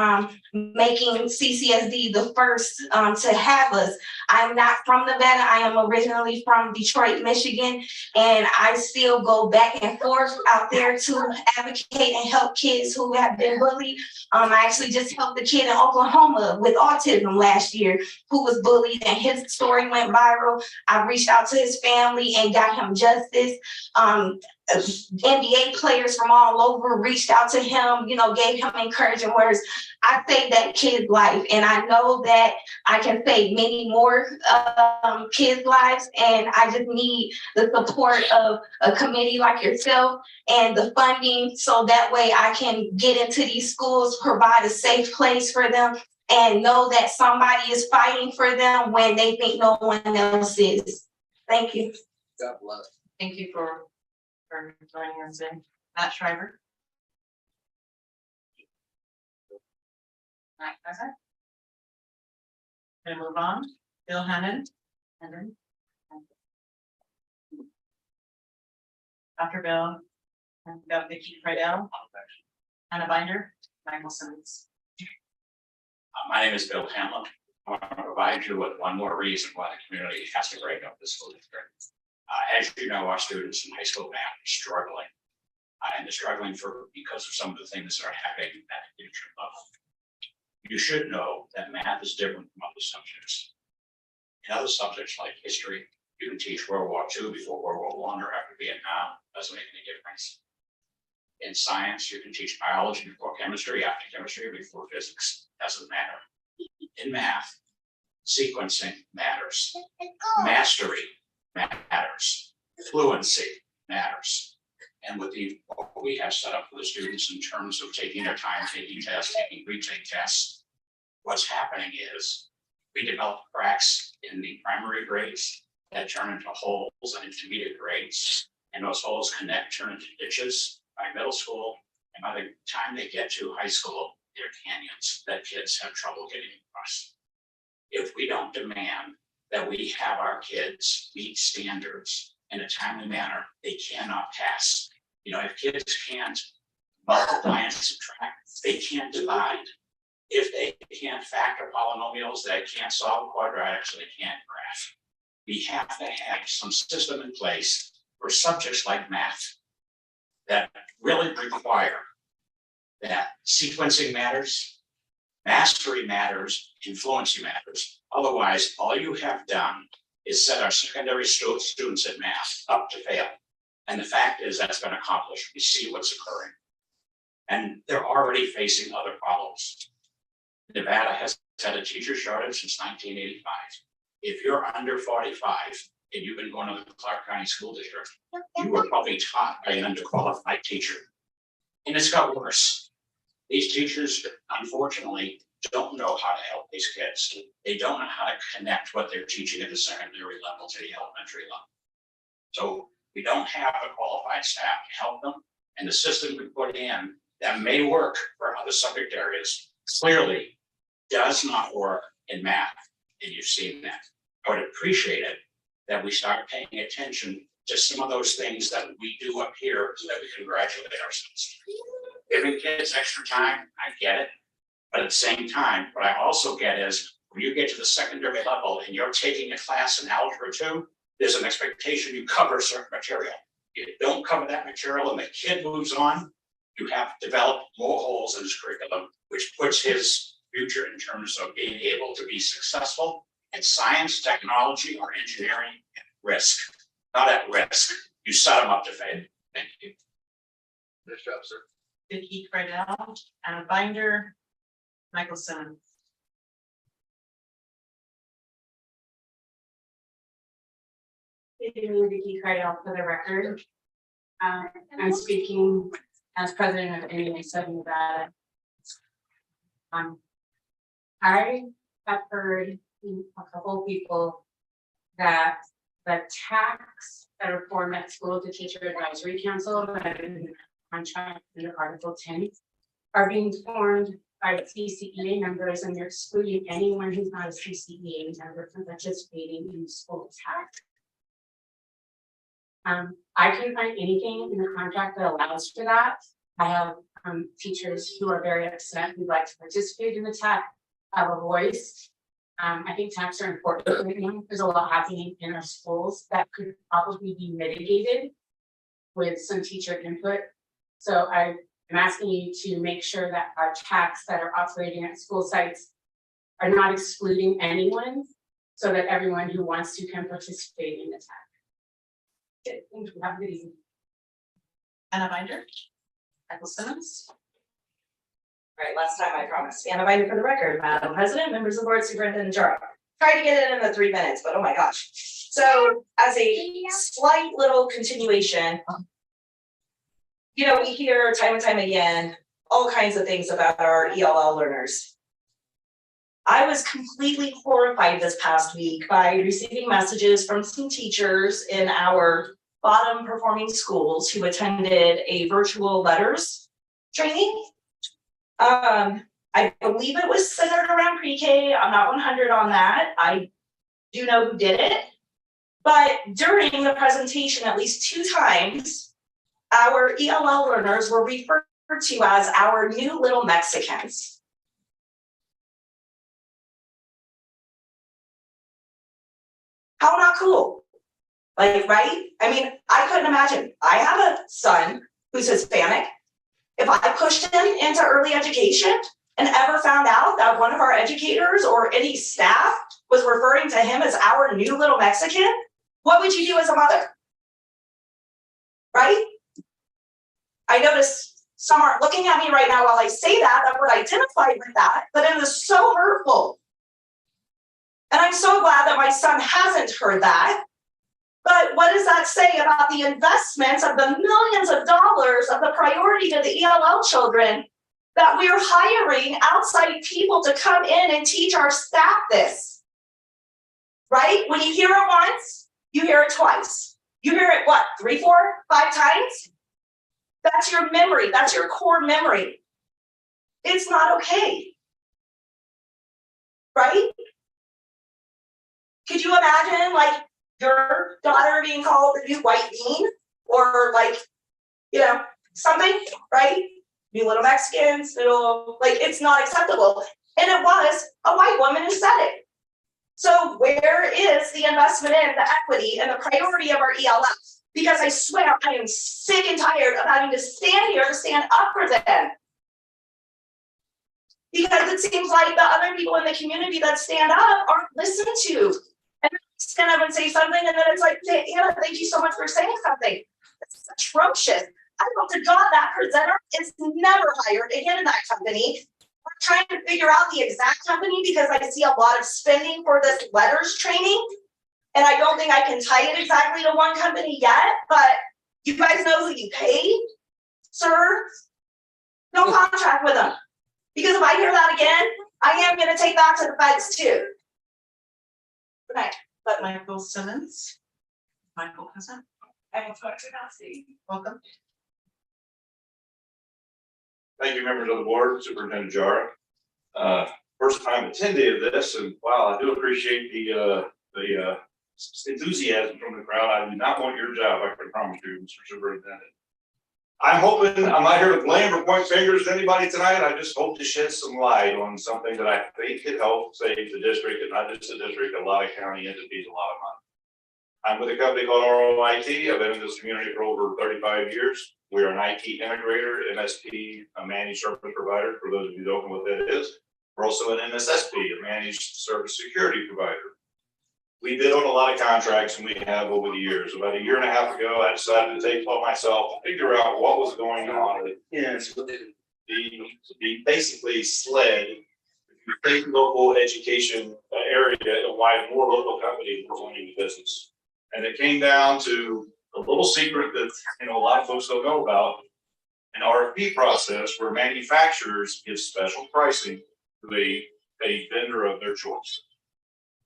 making CCSD the first to have us. I'm not from Nevada. I am originally from Detroit, Michigan, and I still go back and forth out there to advocate and help kids who have been bullied. I actually just helped a kid in Oklahoma with autism last year who was bullied, and his story went viral. I reached out to his family and got him justice. NBA players from all over reached out to him, gave him encouraging words. I saved that kid's life, and I know that I can save many more kids' lives, and I just need the support of a committee like yourself and the funding, so that way I can get into these schools, provide a safe place for them, and know that somebody is fighting for them when they think no one else is. Thank you. God bless. Thank you for joining us in. Matt Schreiber. Not present. Gonna move on. Bill Hannon. Dr. Bill. And we've got Vicki Friedel. Anna Binder. Michael Simmons. My name is Bill Hamlin. I want to provide you with one more reason why the community has to break up the school district. As you know, our students in high school math are struggling. And they're struggling because of some of the things that are happening at the teacher level. You should know that math is different from other subjects. In other subjects like history, you can teach World War II before World War I or after Vietnam. Doesn't make any difference. In science, you can teach biology before chemistry, after chemistry, before physics. Doesn't matter. In math, sequencing matters. Mastery matters. Fluency matters. And with what we have set up for the students in terms of taking their time, taking tests, taking retake tests, what's happening is we develop cracks in the primary grades that turn into holes in intermediate grades. And those holes turn into ditches by middle school. And by the time they get to high school, they're canyons that kids have trouble getting across. If we don't demand that we have our kids meet standards in a timely manner, they cannot pass. You know, if kids can't multiply and subtract, they can't divide. If they can't factor polynomials, they can't solve quadratics, so they can't graph. We have to have some system in place for subjects like math that really require that sequencing matters, mastery matters, and fluency matters. Otherwise, all you have done is set our secondary students at math up to fail. And the fact is that's been accomplished. We see what's occurring. And they're already facing other problems. Nevada has had a teacher shortage since 1985. If you're under 45 and you've been going to the Clark County School District, you were probably taught by an underqualified teacher. And it's got worse. These teachers, unfortunately, don't know how to help these kids. They don't know how to connect what they're teaching at the secondary level to the elementary level. So we don't have the qualified staff to help them. And the system we put in that may work for other subject areas clearly does not work in math. And you've seen that. I would appreciate it that we start paying attention to some of those things that we do up here so that we congratulate ourselves. Giving kids extra time, I get it. But at the same time, what I also get is when you get to the secondary level and you're taking a class in Algebra 2, there's an expectation you cover certain material. If you don't cover that material and the kid moves on, you have developed more holes in his curriculum, which puts his future in terms of being able to be successful in science, technology, or engineering at risk. Not at risk. You set them up to fail. Thank you. Nice job, sir. Vicki Friedel, Anna Binder, Michael Simmons. Vicki Friedel for the record. I'm speaking as president of NEA Nevada. I have heard from a couple of people that the tax that are formed at school to teacher advisory council that in contract under Article 10 are being formed by CCEA members, and they're excluding anyone who's not a CCEA member from participating in school tax. I couldn't find anything in the contract that allows for that. I have teachers who are very upset who'd like to participate in the tax, have a voice. I think tax are important right now. There's a lot happening in our schools that could probably be mitigated with some teacher input. So I'm asking you to make sure that our tax that are operating at school sites are not excluding anyone, so that everyone who wants to can participate in the tax. Thank you. Have a good evening. Anna Binder, Michael Simmons. All right, last time I promised. Anna Binder for the record, Madam President, members of the board, Superintendent Jara. Tried to get it in the 3 minutes, but oh my gosh. So as a slight little continuation, you know, we hear time and time again, all kinds of things about our ELL learners. I was completely horrified this past week by receiving messages from some teachers in our bottom performing schools who attended a virtual letters training. I believe it was centered around pre-K. I'm not 100 on that. I do know who did it. But during the presentation, at least 2 times, our ELL learners were referred to as our new little Mexicans. How not cool? Like, right? I mean, I couldn't imagine. I have a son who's Hispanic. If I pushed him into early education and ever found out that one of our educators or any staff was referring to him as our new little Mexican, what would you do as a mother? Right? I notice some aren't looking at me right now while I say that would identify with that, but it was so hurtful. And I'm so glad that my son hasn't heard that. But what does that say about the investments of the millions of dollars of the priority to the ELL children that we're hiring outside people to come in and teach our staff this? Right? When you hear it once, you hear it twice. You hear it, what, 3, 4, 5 times? That's your memory. That's your core memory. It's not okay. Right? Could you imagine, like, your daughter being called the new white bean? Or, like, you know, something, right? New little Mexicans, little, like, it's not acceptable. And it was a white woman who said it. So where is the investment in the equity and the priority of our ELF? Because I swear I am sick and tired of having to stand here to stand up for them. Because it seems like the other people in the community that stand up aren't listened to. And they stand up and say something, and then it's like, hey, Anna, thank you so much for saying something. It's atrocious. I hope to God that presenter is never hired again in that company. We're trying to figure out the exact company because I see a lot of spending for this letters training. And I don't think I can tie it exactly to one company yet, but you guys know who you pay, sir? No contract with them. Because if I hear that again, I am going to take that to the feds too. Good night. But Michael Simmons. Michael present. I'm Inspector Nancy. Welcome. Thank you, members of the board, Superintendent Jara. First time attendee of this, and wow, I do appreciate the enthusiasm from the crowd. I do not want your job, I can promise you, Mr. Superintendent. I'm hoping, I'm not here to blame or point fingers at anybody tonight. I just hope to shed some light on something that I think could help save the district, and not just the district, a lot of county entities, a lot of money. I'm with a company called ROIT. I've been in this community for over 35 years. We're an IT integrator, MSP, a managed service provider, for those of you who don't know what that is. We're also an MSSP, a managed service security provider. We bid on a lot of contracts, and we have over the years. About a year and a half ago, I decided to take upon myself to figure out what was going on in the basically SLED, state and local education area, and why more local companies were joining the business. And it came down to a little secret that a lot of folks don't know about, an RFP process where manufacturers give special pricing to a vendor of their choice.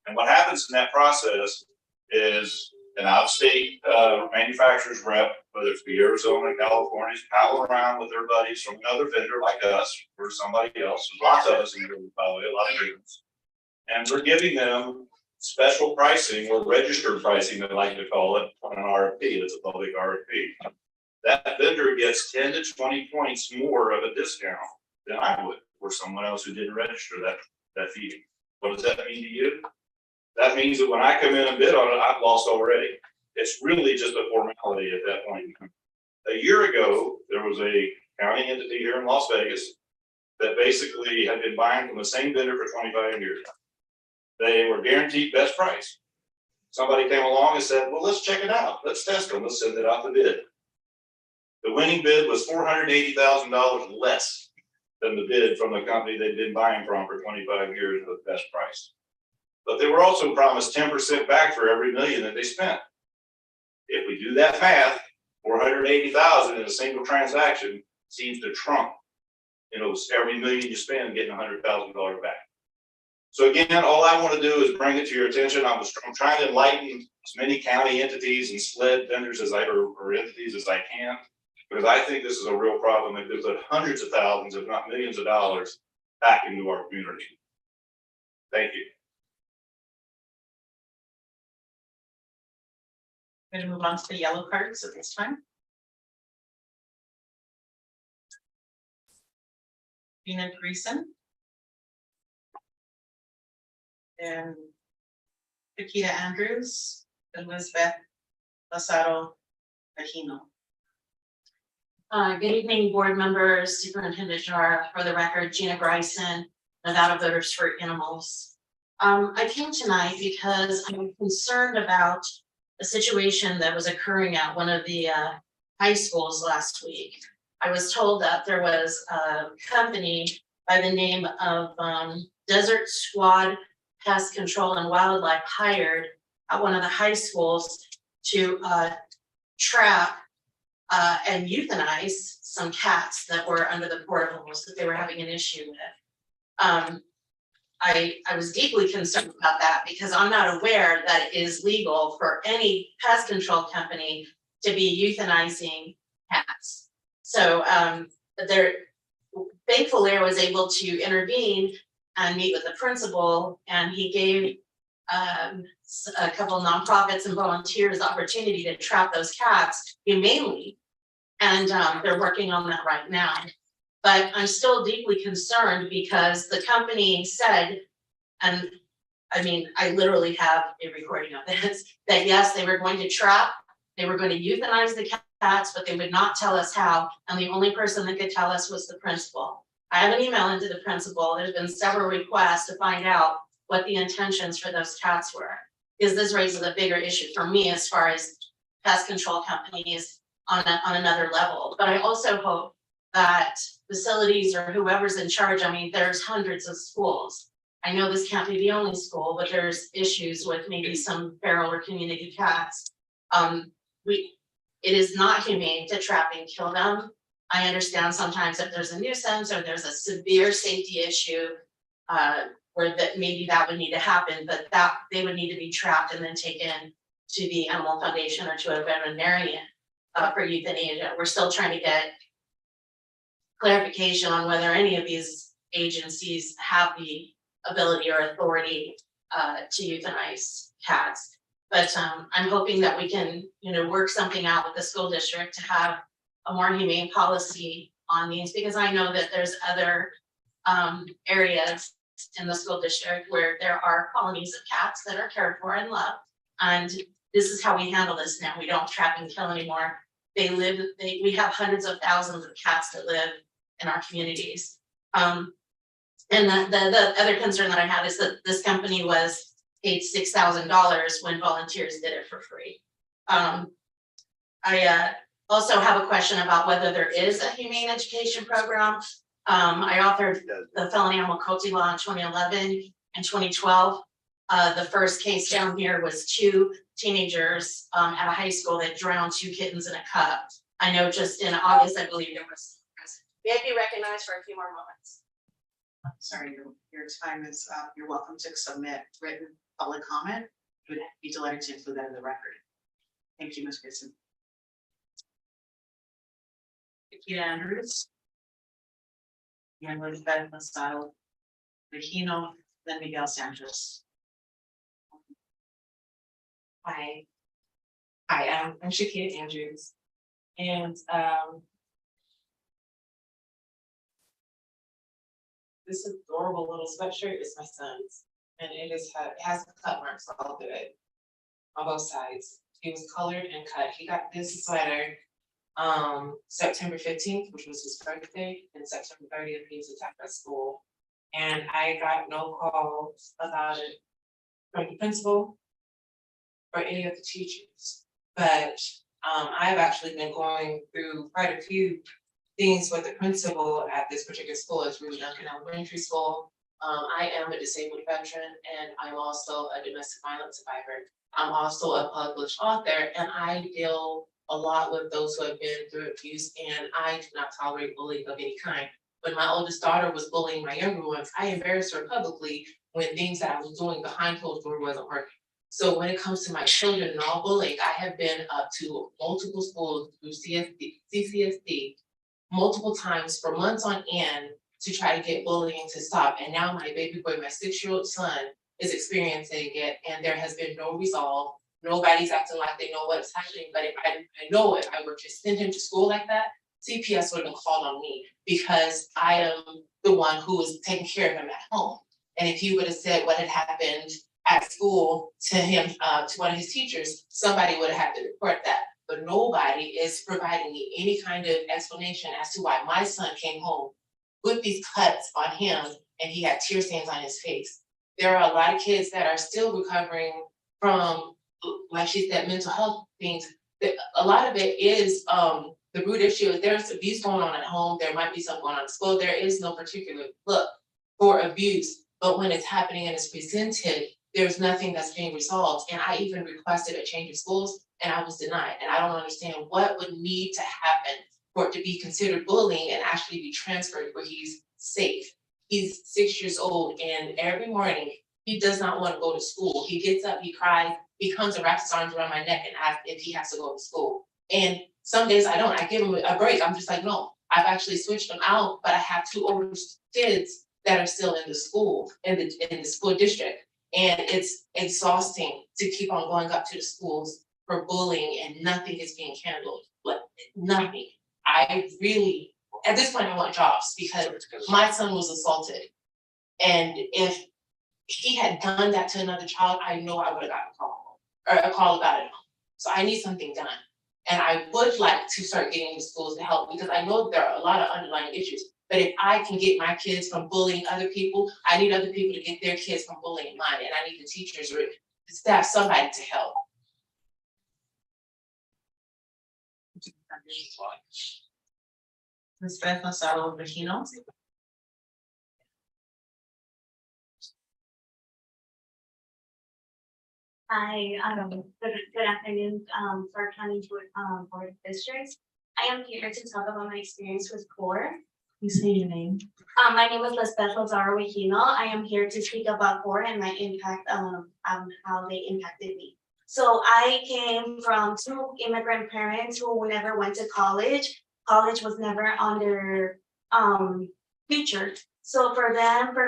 And what happens in that process is an out-of-state manufacturer's rep, whether it's be Arizona, California, pal around with their buddies from another vendor like us or somebody else. There's lots of us in here, by the way, a lot of agents. And we're giving them special pricing or registered pricing, they like to call it, on an RFP. It's a public RFP. That vendor gets 10 to 20 points more of a discount than I would, or someone else who didn't register that fee. What does that mean to you? That means that when I come in and bid on it, I've lost already. It's really just a formality at that point. A year ago, there was a county entity here in Las Vegas that basically had been buying from the same vendor for 25 years. They were guaranteed best price. Somebody came along and said, well, let's check it out. Let's test them. Let's send it out to bid. The winning bid was $480,000 less than the bid from the company they'd been buying from for 25 years with best price. But they were also promised 10% back for every million that they spent. If we do that math, 480,000 in a single transaction seems to trump, every million you spend getting $100,000 back. So again, all I want to do is bring it to your attention. I'm trying to enlighten as many county entities and SLED vendors or entities as I can, because I think this is a real problem that could put hundreds of thousands, if not millions of dollars back into our community. Thank you. Going to move on to the yellow cards at this time. Gina Greason. And Nikita Andrews, Elizabeth Lozado Aquino. Good evening, board members, Superintendent Jara. For the record, Gina Greason, Nevada Voters for Animals. I came tonight because I'm concerned about a situation that was occurring at one of the high schools last week. I was told that there was a company by the name of Desert Squad Pest Control and Wildlife hired at one of the high schools to trap and euthanize some cats that were under the portables that they were having an issue with. I was deeply concerned about that because I'm not aware that it is legal for any pest control company to be euthanizing cats. So thankfully I was able to intervene and meet with the principal, and he gave a couple of nonprofits and volunteers the opportunity to trap those cats humanely. And they're working on that right now. But I'm still deeply concerned because the company said, and I mean, I literally have a recording of this, that yes, they were going to trap, they were going to euthanize the cats, but they would not tell us how. And the only person that could tell us was the principal. I have an email into the principal. There's been several requests to find out what the intentions for those cats were. Because this raises a bigger issue for me as far as pest control companies on another level. But I also hope that facilities or whoever's in charge, I mean, there's hundreds of schools. I know this can't be the only school, but there's issues with maybe some feral or community cats. It is not humane to trap and kill them. I understand sometimes if there's a nuisance or there's a severe safety issue, where that maybe that would need to happen, but that they would need to be trapped and then taken to the Animal Foundation or to a veterinarian for euthanasia. We're still trying to get clarification on whether any of these agencies have the ability or authority to euthanize cats. But I'm hoping that we can, work something out with the school district to have a more humane policy on these, because I know that there's other areas in the school district where there are colonies of cats that are cared for and loved. And this is how we handle this now. We don't trap and kill anymore. We have hundreds of thousands of cats that live in our communities. And the other concern that I have is that this company was paid $6,000 when volunteers did it for free. I also have a question about whether there is a humane education program. I authored the felony animal cruelty law in 2011 and 2012. The first case down here was 2 teenagers at a high school that drowned 2 kittens in a cup. I know just in August, I believe there was. May I be recognized for a few more moments? I'm sorry, your time is up. You're welcome to submit written public comment. Would be delighted to include that in the record. Thank you, Ms. Gibson. Nikita Andrews. And Elizabeth Lozado Aquino, then Miguel Sanchez. Hi, I'm Shakira Andrews, and this adorable little sweatshirt is my son's, and it has cut marks all through it, on both sides. It was colored and cut. He got this sweater September 15th, which was his birthday, and September 30th he was attacked at school. And I got no calls about it from the principal or any of the teachers. But I've actually been going through quite a few things with the principal at this particular school. It's Ruby Duncan Elementary School. I am a disabled veteran, and I'm also a domestic violence survivor. I'm also a published author, and I deal a lot with those who have been through abuse, and I do not tolerate bullying of any kind. When my oldest daughter was bullying my younger ones, I embarrassed her publicly when things that I was doing behind closed doors wasn't working. So when it comes to my children and all bullying, I have been up to multiple schools through CCSD multiple times for months on end to try to get bullying to stop. And now my baby boy, my 6-year-old son, is experiencing it, and there has been no resolve. Nobody's acting like they know what's happening, but if I know if I were to send him to school like that, CPS would have called on me because I am the one who is taking care of him at home. And if he would have said what had happened at school to him, to one of his teachers, somebody would have had to report that. But nobody is providing me any kind of explanation as to why my son came home with these cuts on him and he had tear stains on his face. There are a lot of kids that are still recovering from, like she said, mental health things. A lot of it is the root issue is there's abuse going on at home. There might be something going on at school. There is no particular look for abuse, but when it's happening and it's presented, there's nothing that's being resolved. And I even requested a change of schools and I was denied. And I don't understand what would need to happen for it to be considered bullying and actually be transferred where he's safe. He's 6 years old and every morning he does not want to go to school. He gets up, he cries, he comes and wraps his arms around my neck and asks if he has to go to school. And some days I don't, I give him a break. I'm just like, no, I've actually switched him out, but I have 2 older kids that are still in the school, in the school district. And it's exhausting to keep on going up to the schools for bullying and nothing is being handled, like nothing. I really, at this point I want jobs because my son was assaulted. And if he had done that to another child, I know I would have gotten a call about it. So I need something done. And I would like to start getting the schools to help because I know there are a lot of underlying issues. But if I can get my kids from bullying other people, I need other people to get their kids from bullying mine. And I need the teachers or the staff, somebody to help. Ms. Beth Gonzalo Regino. Hi, good afternoon, Clark County Board of Districts. I am here to talk about my experience with CORE. Please say your name. My name is Lisbeth Lazaro Regino. I am here to speak about CORE and my impact, how they impacted me. So I came from 2 immigrant parents who never went to college. College was never on their future. So for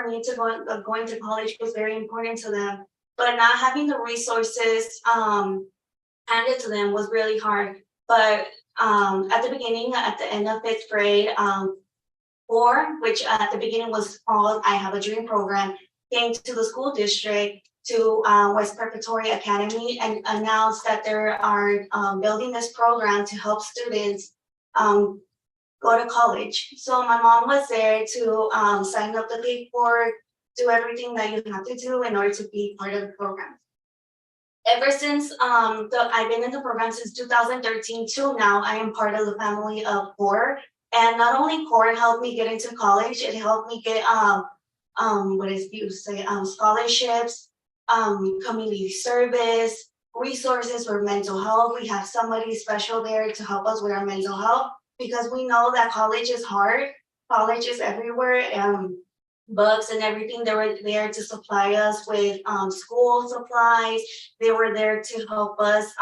me to going to college was very important to them. But not having the resources handed to them was really hard. But at the beginning, at the end of 5th grade, CORE, which at the beginning was called I Have a Dream program, came to the school district to West Preparatory Academy and announced that they are building this program to help students go to college. So my mom was there to sign up the paperwork, do everything that you have to do in order to be part of the program. Ever since I've been in the program since 2013 till now, I am part of the family of CORE. And not only CORE helped me get into college, it helped me get scholarships, community service, resources for mental health. We have somebody special there to help us with our mental health because we know that college is hard. College is everywhere. Books and everything. They were there to supply us with school supplies. They were there to help us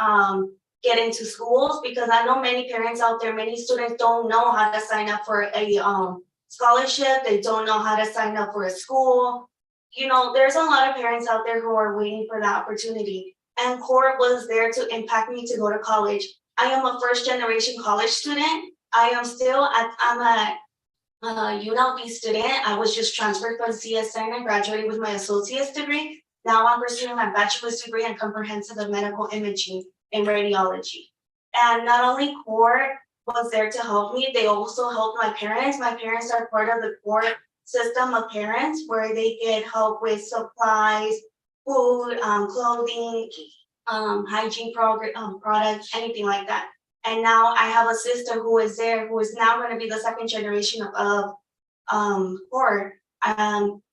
get into schools because I know many parents out there, many students don't know how to sign up for a scholarship. They don't know how to sign up for a school. You know, there's a lot of parents out there who are waiting for that opportunity. And CORE was there to impact me to go to college. I am a 1st-generation college student. I'm a UNLV student. I was just transferred from CSN and graduated with my associate's degree. Now I'm pursuing my bachelor's degree in comprehensive medical imaging and radiology. And not only CORE was there to help me, they also helped my parents. My parents are part of the CORE system of parents where they get help with supplies, food, clothing, hygiene products, anything like that. And now I have a sister who is there, who is now going to be the 2nd generation of CORE.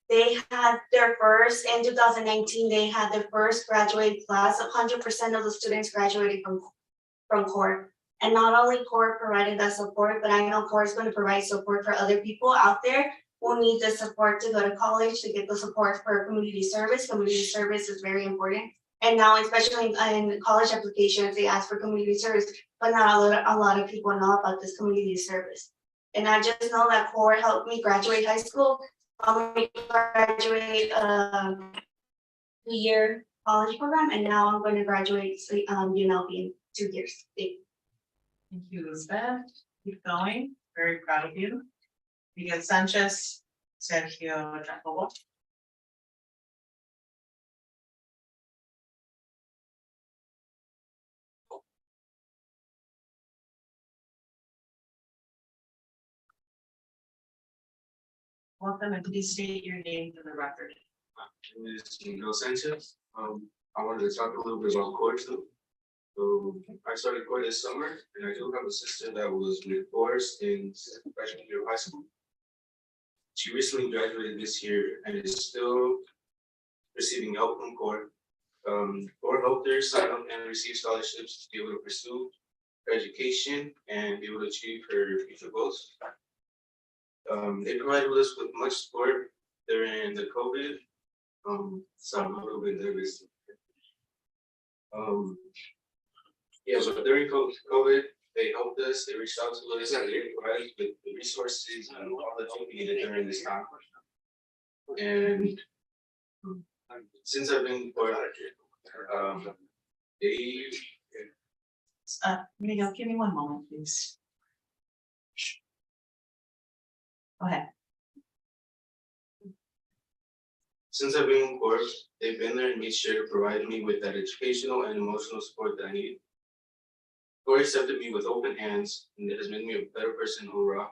They had their first, in 2019, they had their first graduate class. 100% of the students graduated from CORE. And not only CORE provided that support, but I know CORE is going to provide support for other people out there will need the support to go to college, to get the support for community service. Community service is very important. And now, especially in college applications, they ask for community service, but not a lot of people know about this community service. And I just know that CORE helped me graduate high school, helped me graduate 2-year college program, and now I'm going to graduate UNLV in 2 years. Thank you, Elizabeth. Keep going. Very proud of you. Miguel Sanchez, Sergio Jacobo. Welcome, and please state your name for the record. My name is Miguel Sanchez. I wanted to talk a little bit about COERCION. So I started COERCION this summer, and I do have a sister that was with COERCION in freshman year of high school. She recently graduated this year and is still receiving help from CORE. CORE helped her sign up and receive scholarships to be able to pursue her education and be able to achieve her future goals. They provided us with much support during the COVID. So I'm a little bit nervous. Yeah, but during COVID, they helped us, they reached out to us, and they provided us with the resources and all that we needed during this time. And since I've been part of they Miguel, give me one moment, please. Go ahead. Since I've been in court, they've been there and made sure to provide me with that educational and emotional support that I need. CORE accepted me with open hands, and it has made me a better person overall.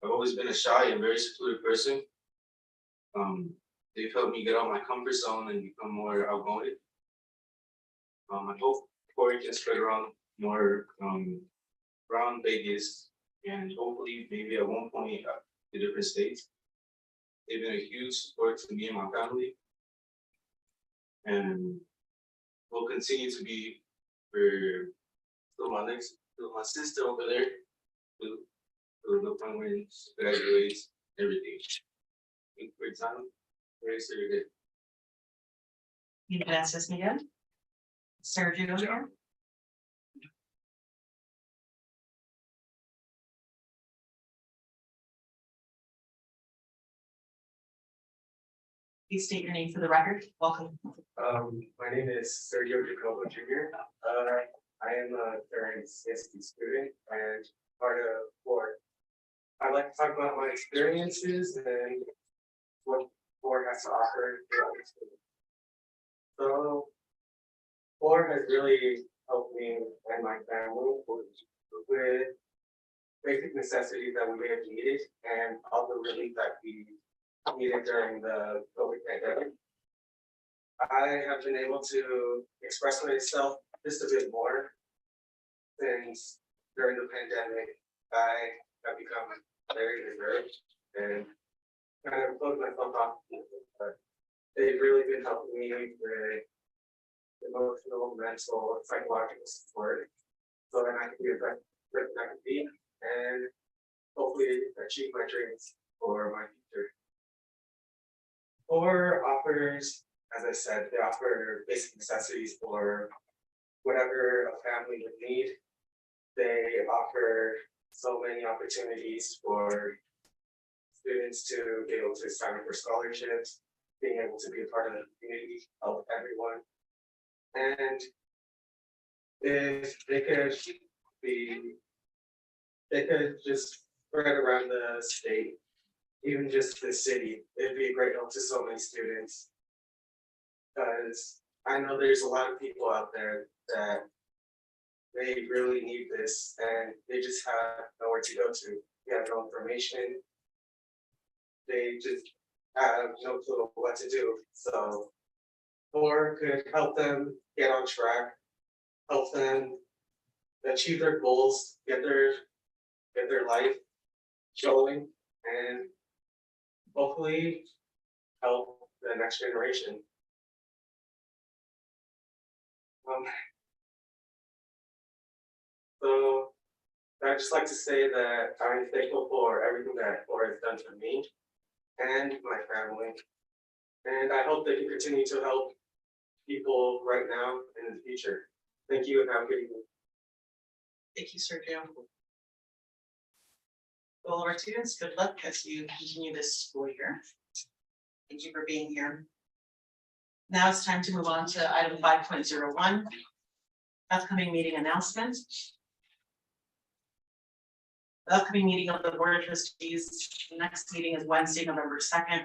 I've always been a shy and very secluded person. They've helped me get out of my comfort zone and become more outgoing. I hope CORE can spread around more around Vegas, and hopefully maybe at one point to different states. They've been a huge support to me and my family, and will continue to be for my sister over there, to the point when she graduates, everything. Thank you for your time. Very good. Gracias, Miguel. Sergio here. Please state your name for the record. Welcome. My name is Sergio Jacobo Jr. I am a current CCSD student and part of CORE. I'd like to talk about my experiences and what CORE has to offer to other students. So CORE has really helped me and my family with basic necessities that we may have needed and all the relief that we needed during the COVID pandemic. I have been able to express myself just a bit more since during the pandemic I have become very reserved and kind of closed myself off. But they've really been helping me with emotional, mental, and psychological support so that I can be the best person I can be and hopefully achieve my dreams for my future. CORE offers, as I said, they offer basic necessities for whatever a family would need. They offer so many opportunities for students to be able to sign up for scholarships, being able to be a part of the community, help everyone. And if they could just spread around the state, even just the city, it'd be a great help to so many students. Because I know there's a lot of people out there that they really need this and they just have nowhere to go to. They have no information. They just have no clue what to do. So CORE could help them get on track, help them achieve their goals, get their life going, and hopefully help the next generation. So I'd just like to say that I'm thankful for everything that CORE has done for me and my family. And I hope that you continue to help people right now and in the future. Thank you and have a good evening. Thank you, Sergio. All of our students, good luck as you continue this school year. Thank you for being here. Now it's time to move on to item 5.01. Upcoming meeting announcement. The upcoming meeting of the Board of Trustees, the next meeting is Wednesday, November 2nd.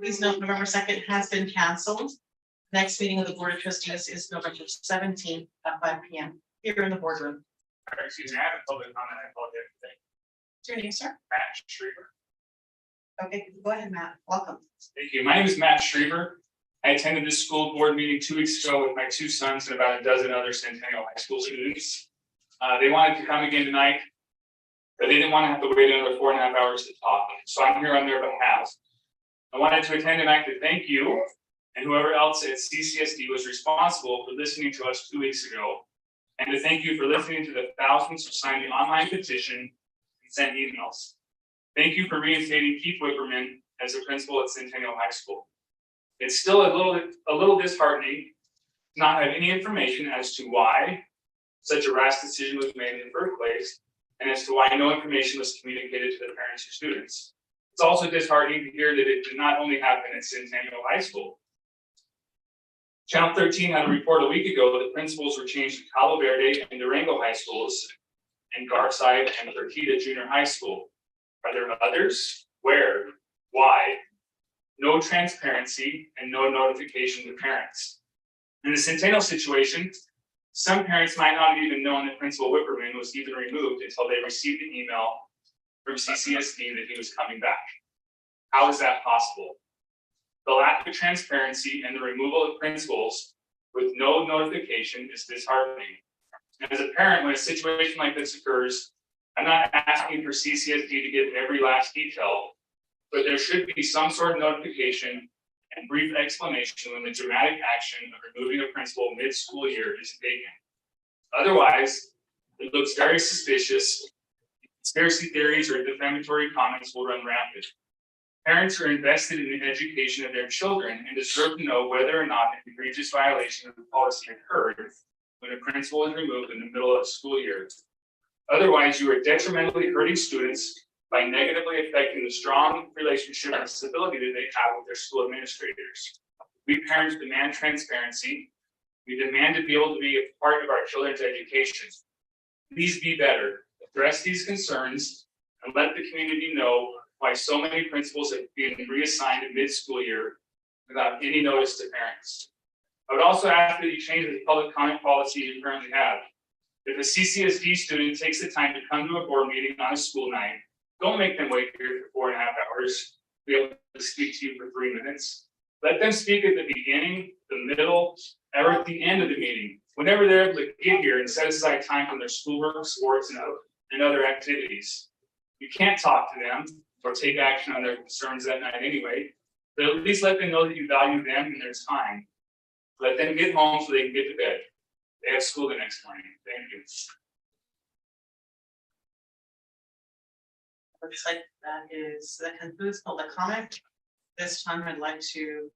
Please note November 2nd has been canceled. Next meeting of the Board of Trustees is November 17th at 5 p.m. here in the boardroom. Excuse me, I have a public comment. I apologize. What's your name, sir? Matt Schriever. Okay, go ahead, Matt. Welcome. Thank you. My name is Matt Schriever. I attended this school board meeting 2 weeks ago with my 2 sons and about a dozen other Centennial High School students. They wanted to come again tonight, but they didn't want to have to wait another 4.5 hours to talk. So I'm here on their behalf. I wanted to attend tonight to thank you and whoever else at CCSD was responsible for listening to us 2 weeks ago, and to thank you for listening to the thousands who signed the online petition and sent emails. Thank you for reinstating Keith Wickerman as a principal at Centennial High School. It's still a little disheartening to not have any information as to why such a rash decision was made in the first place, and as to why no information was communicated to the parents or students. It's also disheartening to hear that it did not only happen at Centennial High School. Channel 13 had a report a week ago that principals were changed to Cabo Verde and Durango High Schools, and Garside and Fertitta Junior High School. Are there others? Where? Why? No transparency and no notification to parents. In the Centennial situation, some parents might not have even known that Principal Whipperman was even removed until they received an email from CCSD that he was coming back. How is that possible? The lack of transparency and the removal of principals with no notification is disheartening. And as a parent, when a situation like this occurs, I'm not asking for CCSD to give every last detail, but there should be some sort of notification and brief explanation when the dramatic action of removing a principal mid-school year is taken. Otherwise, it looks very suspicious. Conspiracy theories or defamatory comments will run rampant. Parents are invested in the education of their children and deserve to know whether or not an egregious violation of the policy occurred when a principal is removed in the middle of the school year. Otherwise, you are detrimentally hurting students by negatively affecting the strong relationship and stability that they have with their school administrators. We parents demand transparency. We demand to be able to be a part of our children's education. Please be better. Address these concerns and let the community know why so many principals have been reassigned in mid-school year without any notice to parents. I would also ask that you change the public comment policy you currently have. If a CCSD student takes the time to come to a board meeting on a school night, don't make them wait here for 4.5 hours to be able to speak to you for 3 minutes. Let them speak at the beginning, the middle, or at the end of the meeting, whenever they're able to get here and set aside time from their schoolwork, sports, and other activities. You can't talk to them or take action on their concerns that night anyway, but at least let them know that you value them and their time. Let them get home so they can get to bed. They have school the next morning. Thank you. Looks like that concludes public comment. This time I'd like to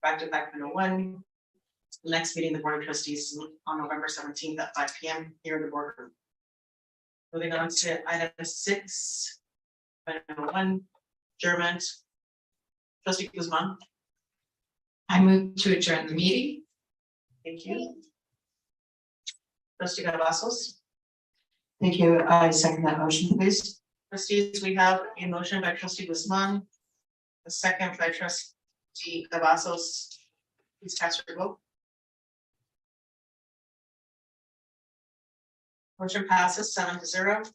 back to 5.01. The next meeting, the Board of Trustees on November 17th at 5 p.m. here in the boardroom. Moving on to item 6.01, adjournment. Trustee Guzman. I move to adjourn the meeting. Thank you. Trustee Cavazos. Thank you. I second that motion, please. Trustees, we have a motion by Trustee Guzman, a second by Trustee Cavazos. Please cast your vote. Motion passes 7-0.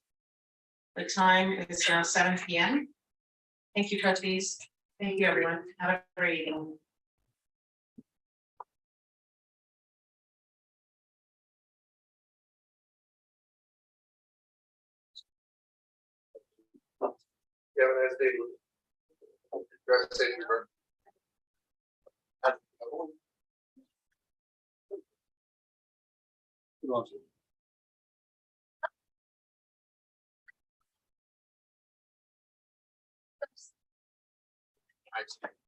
The time is now 7 p.m. Thank you, trustees. Thank you, everyone. Have a great evening. You have a nice day. Drive safe, Bert. I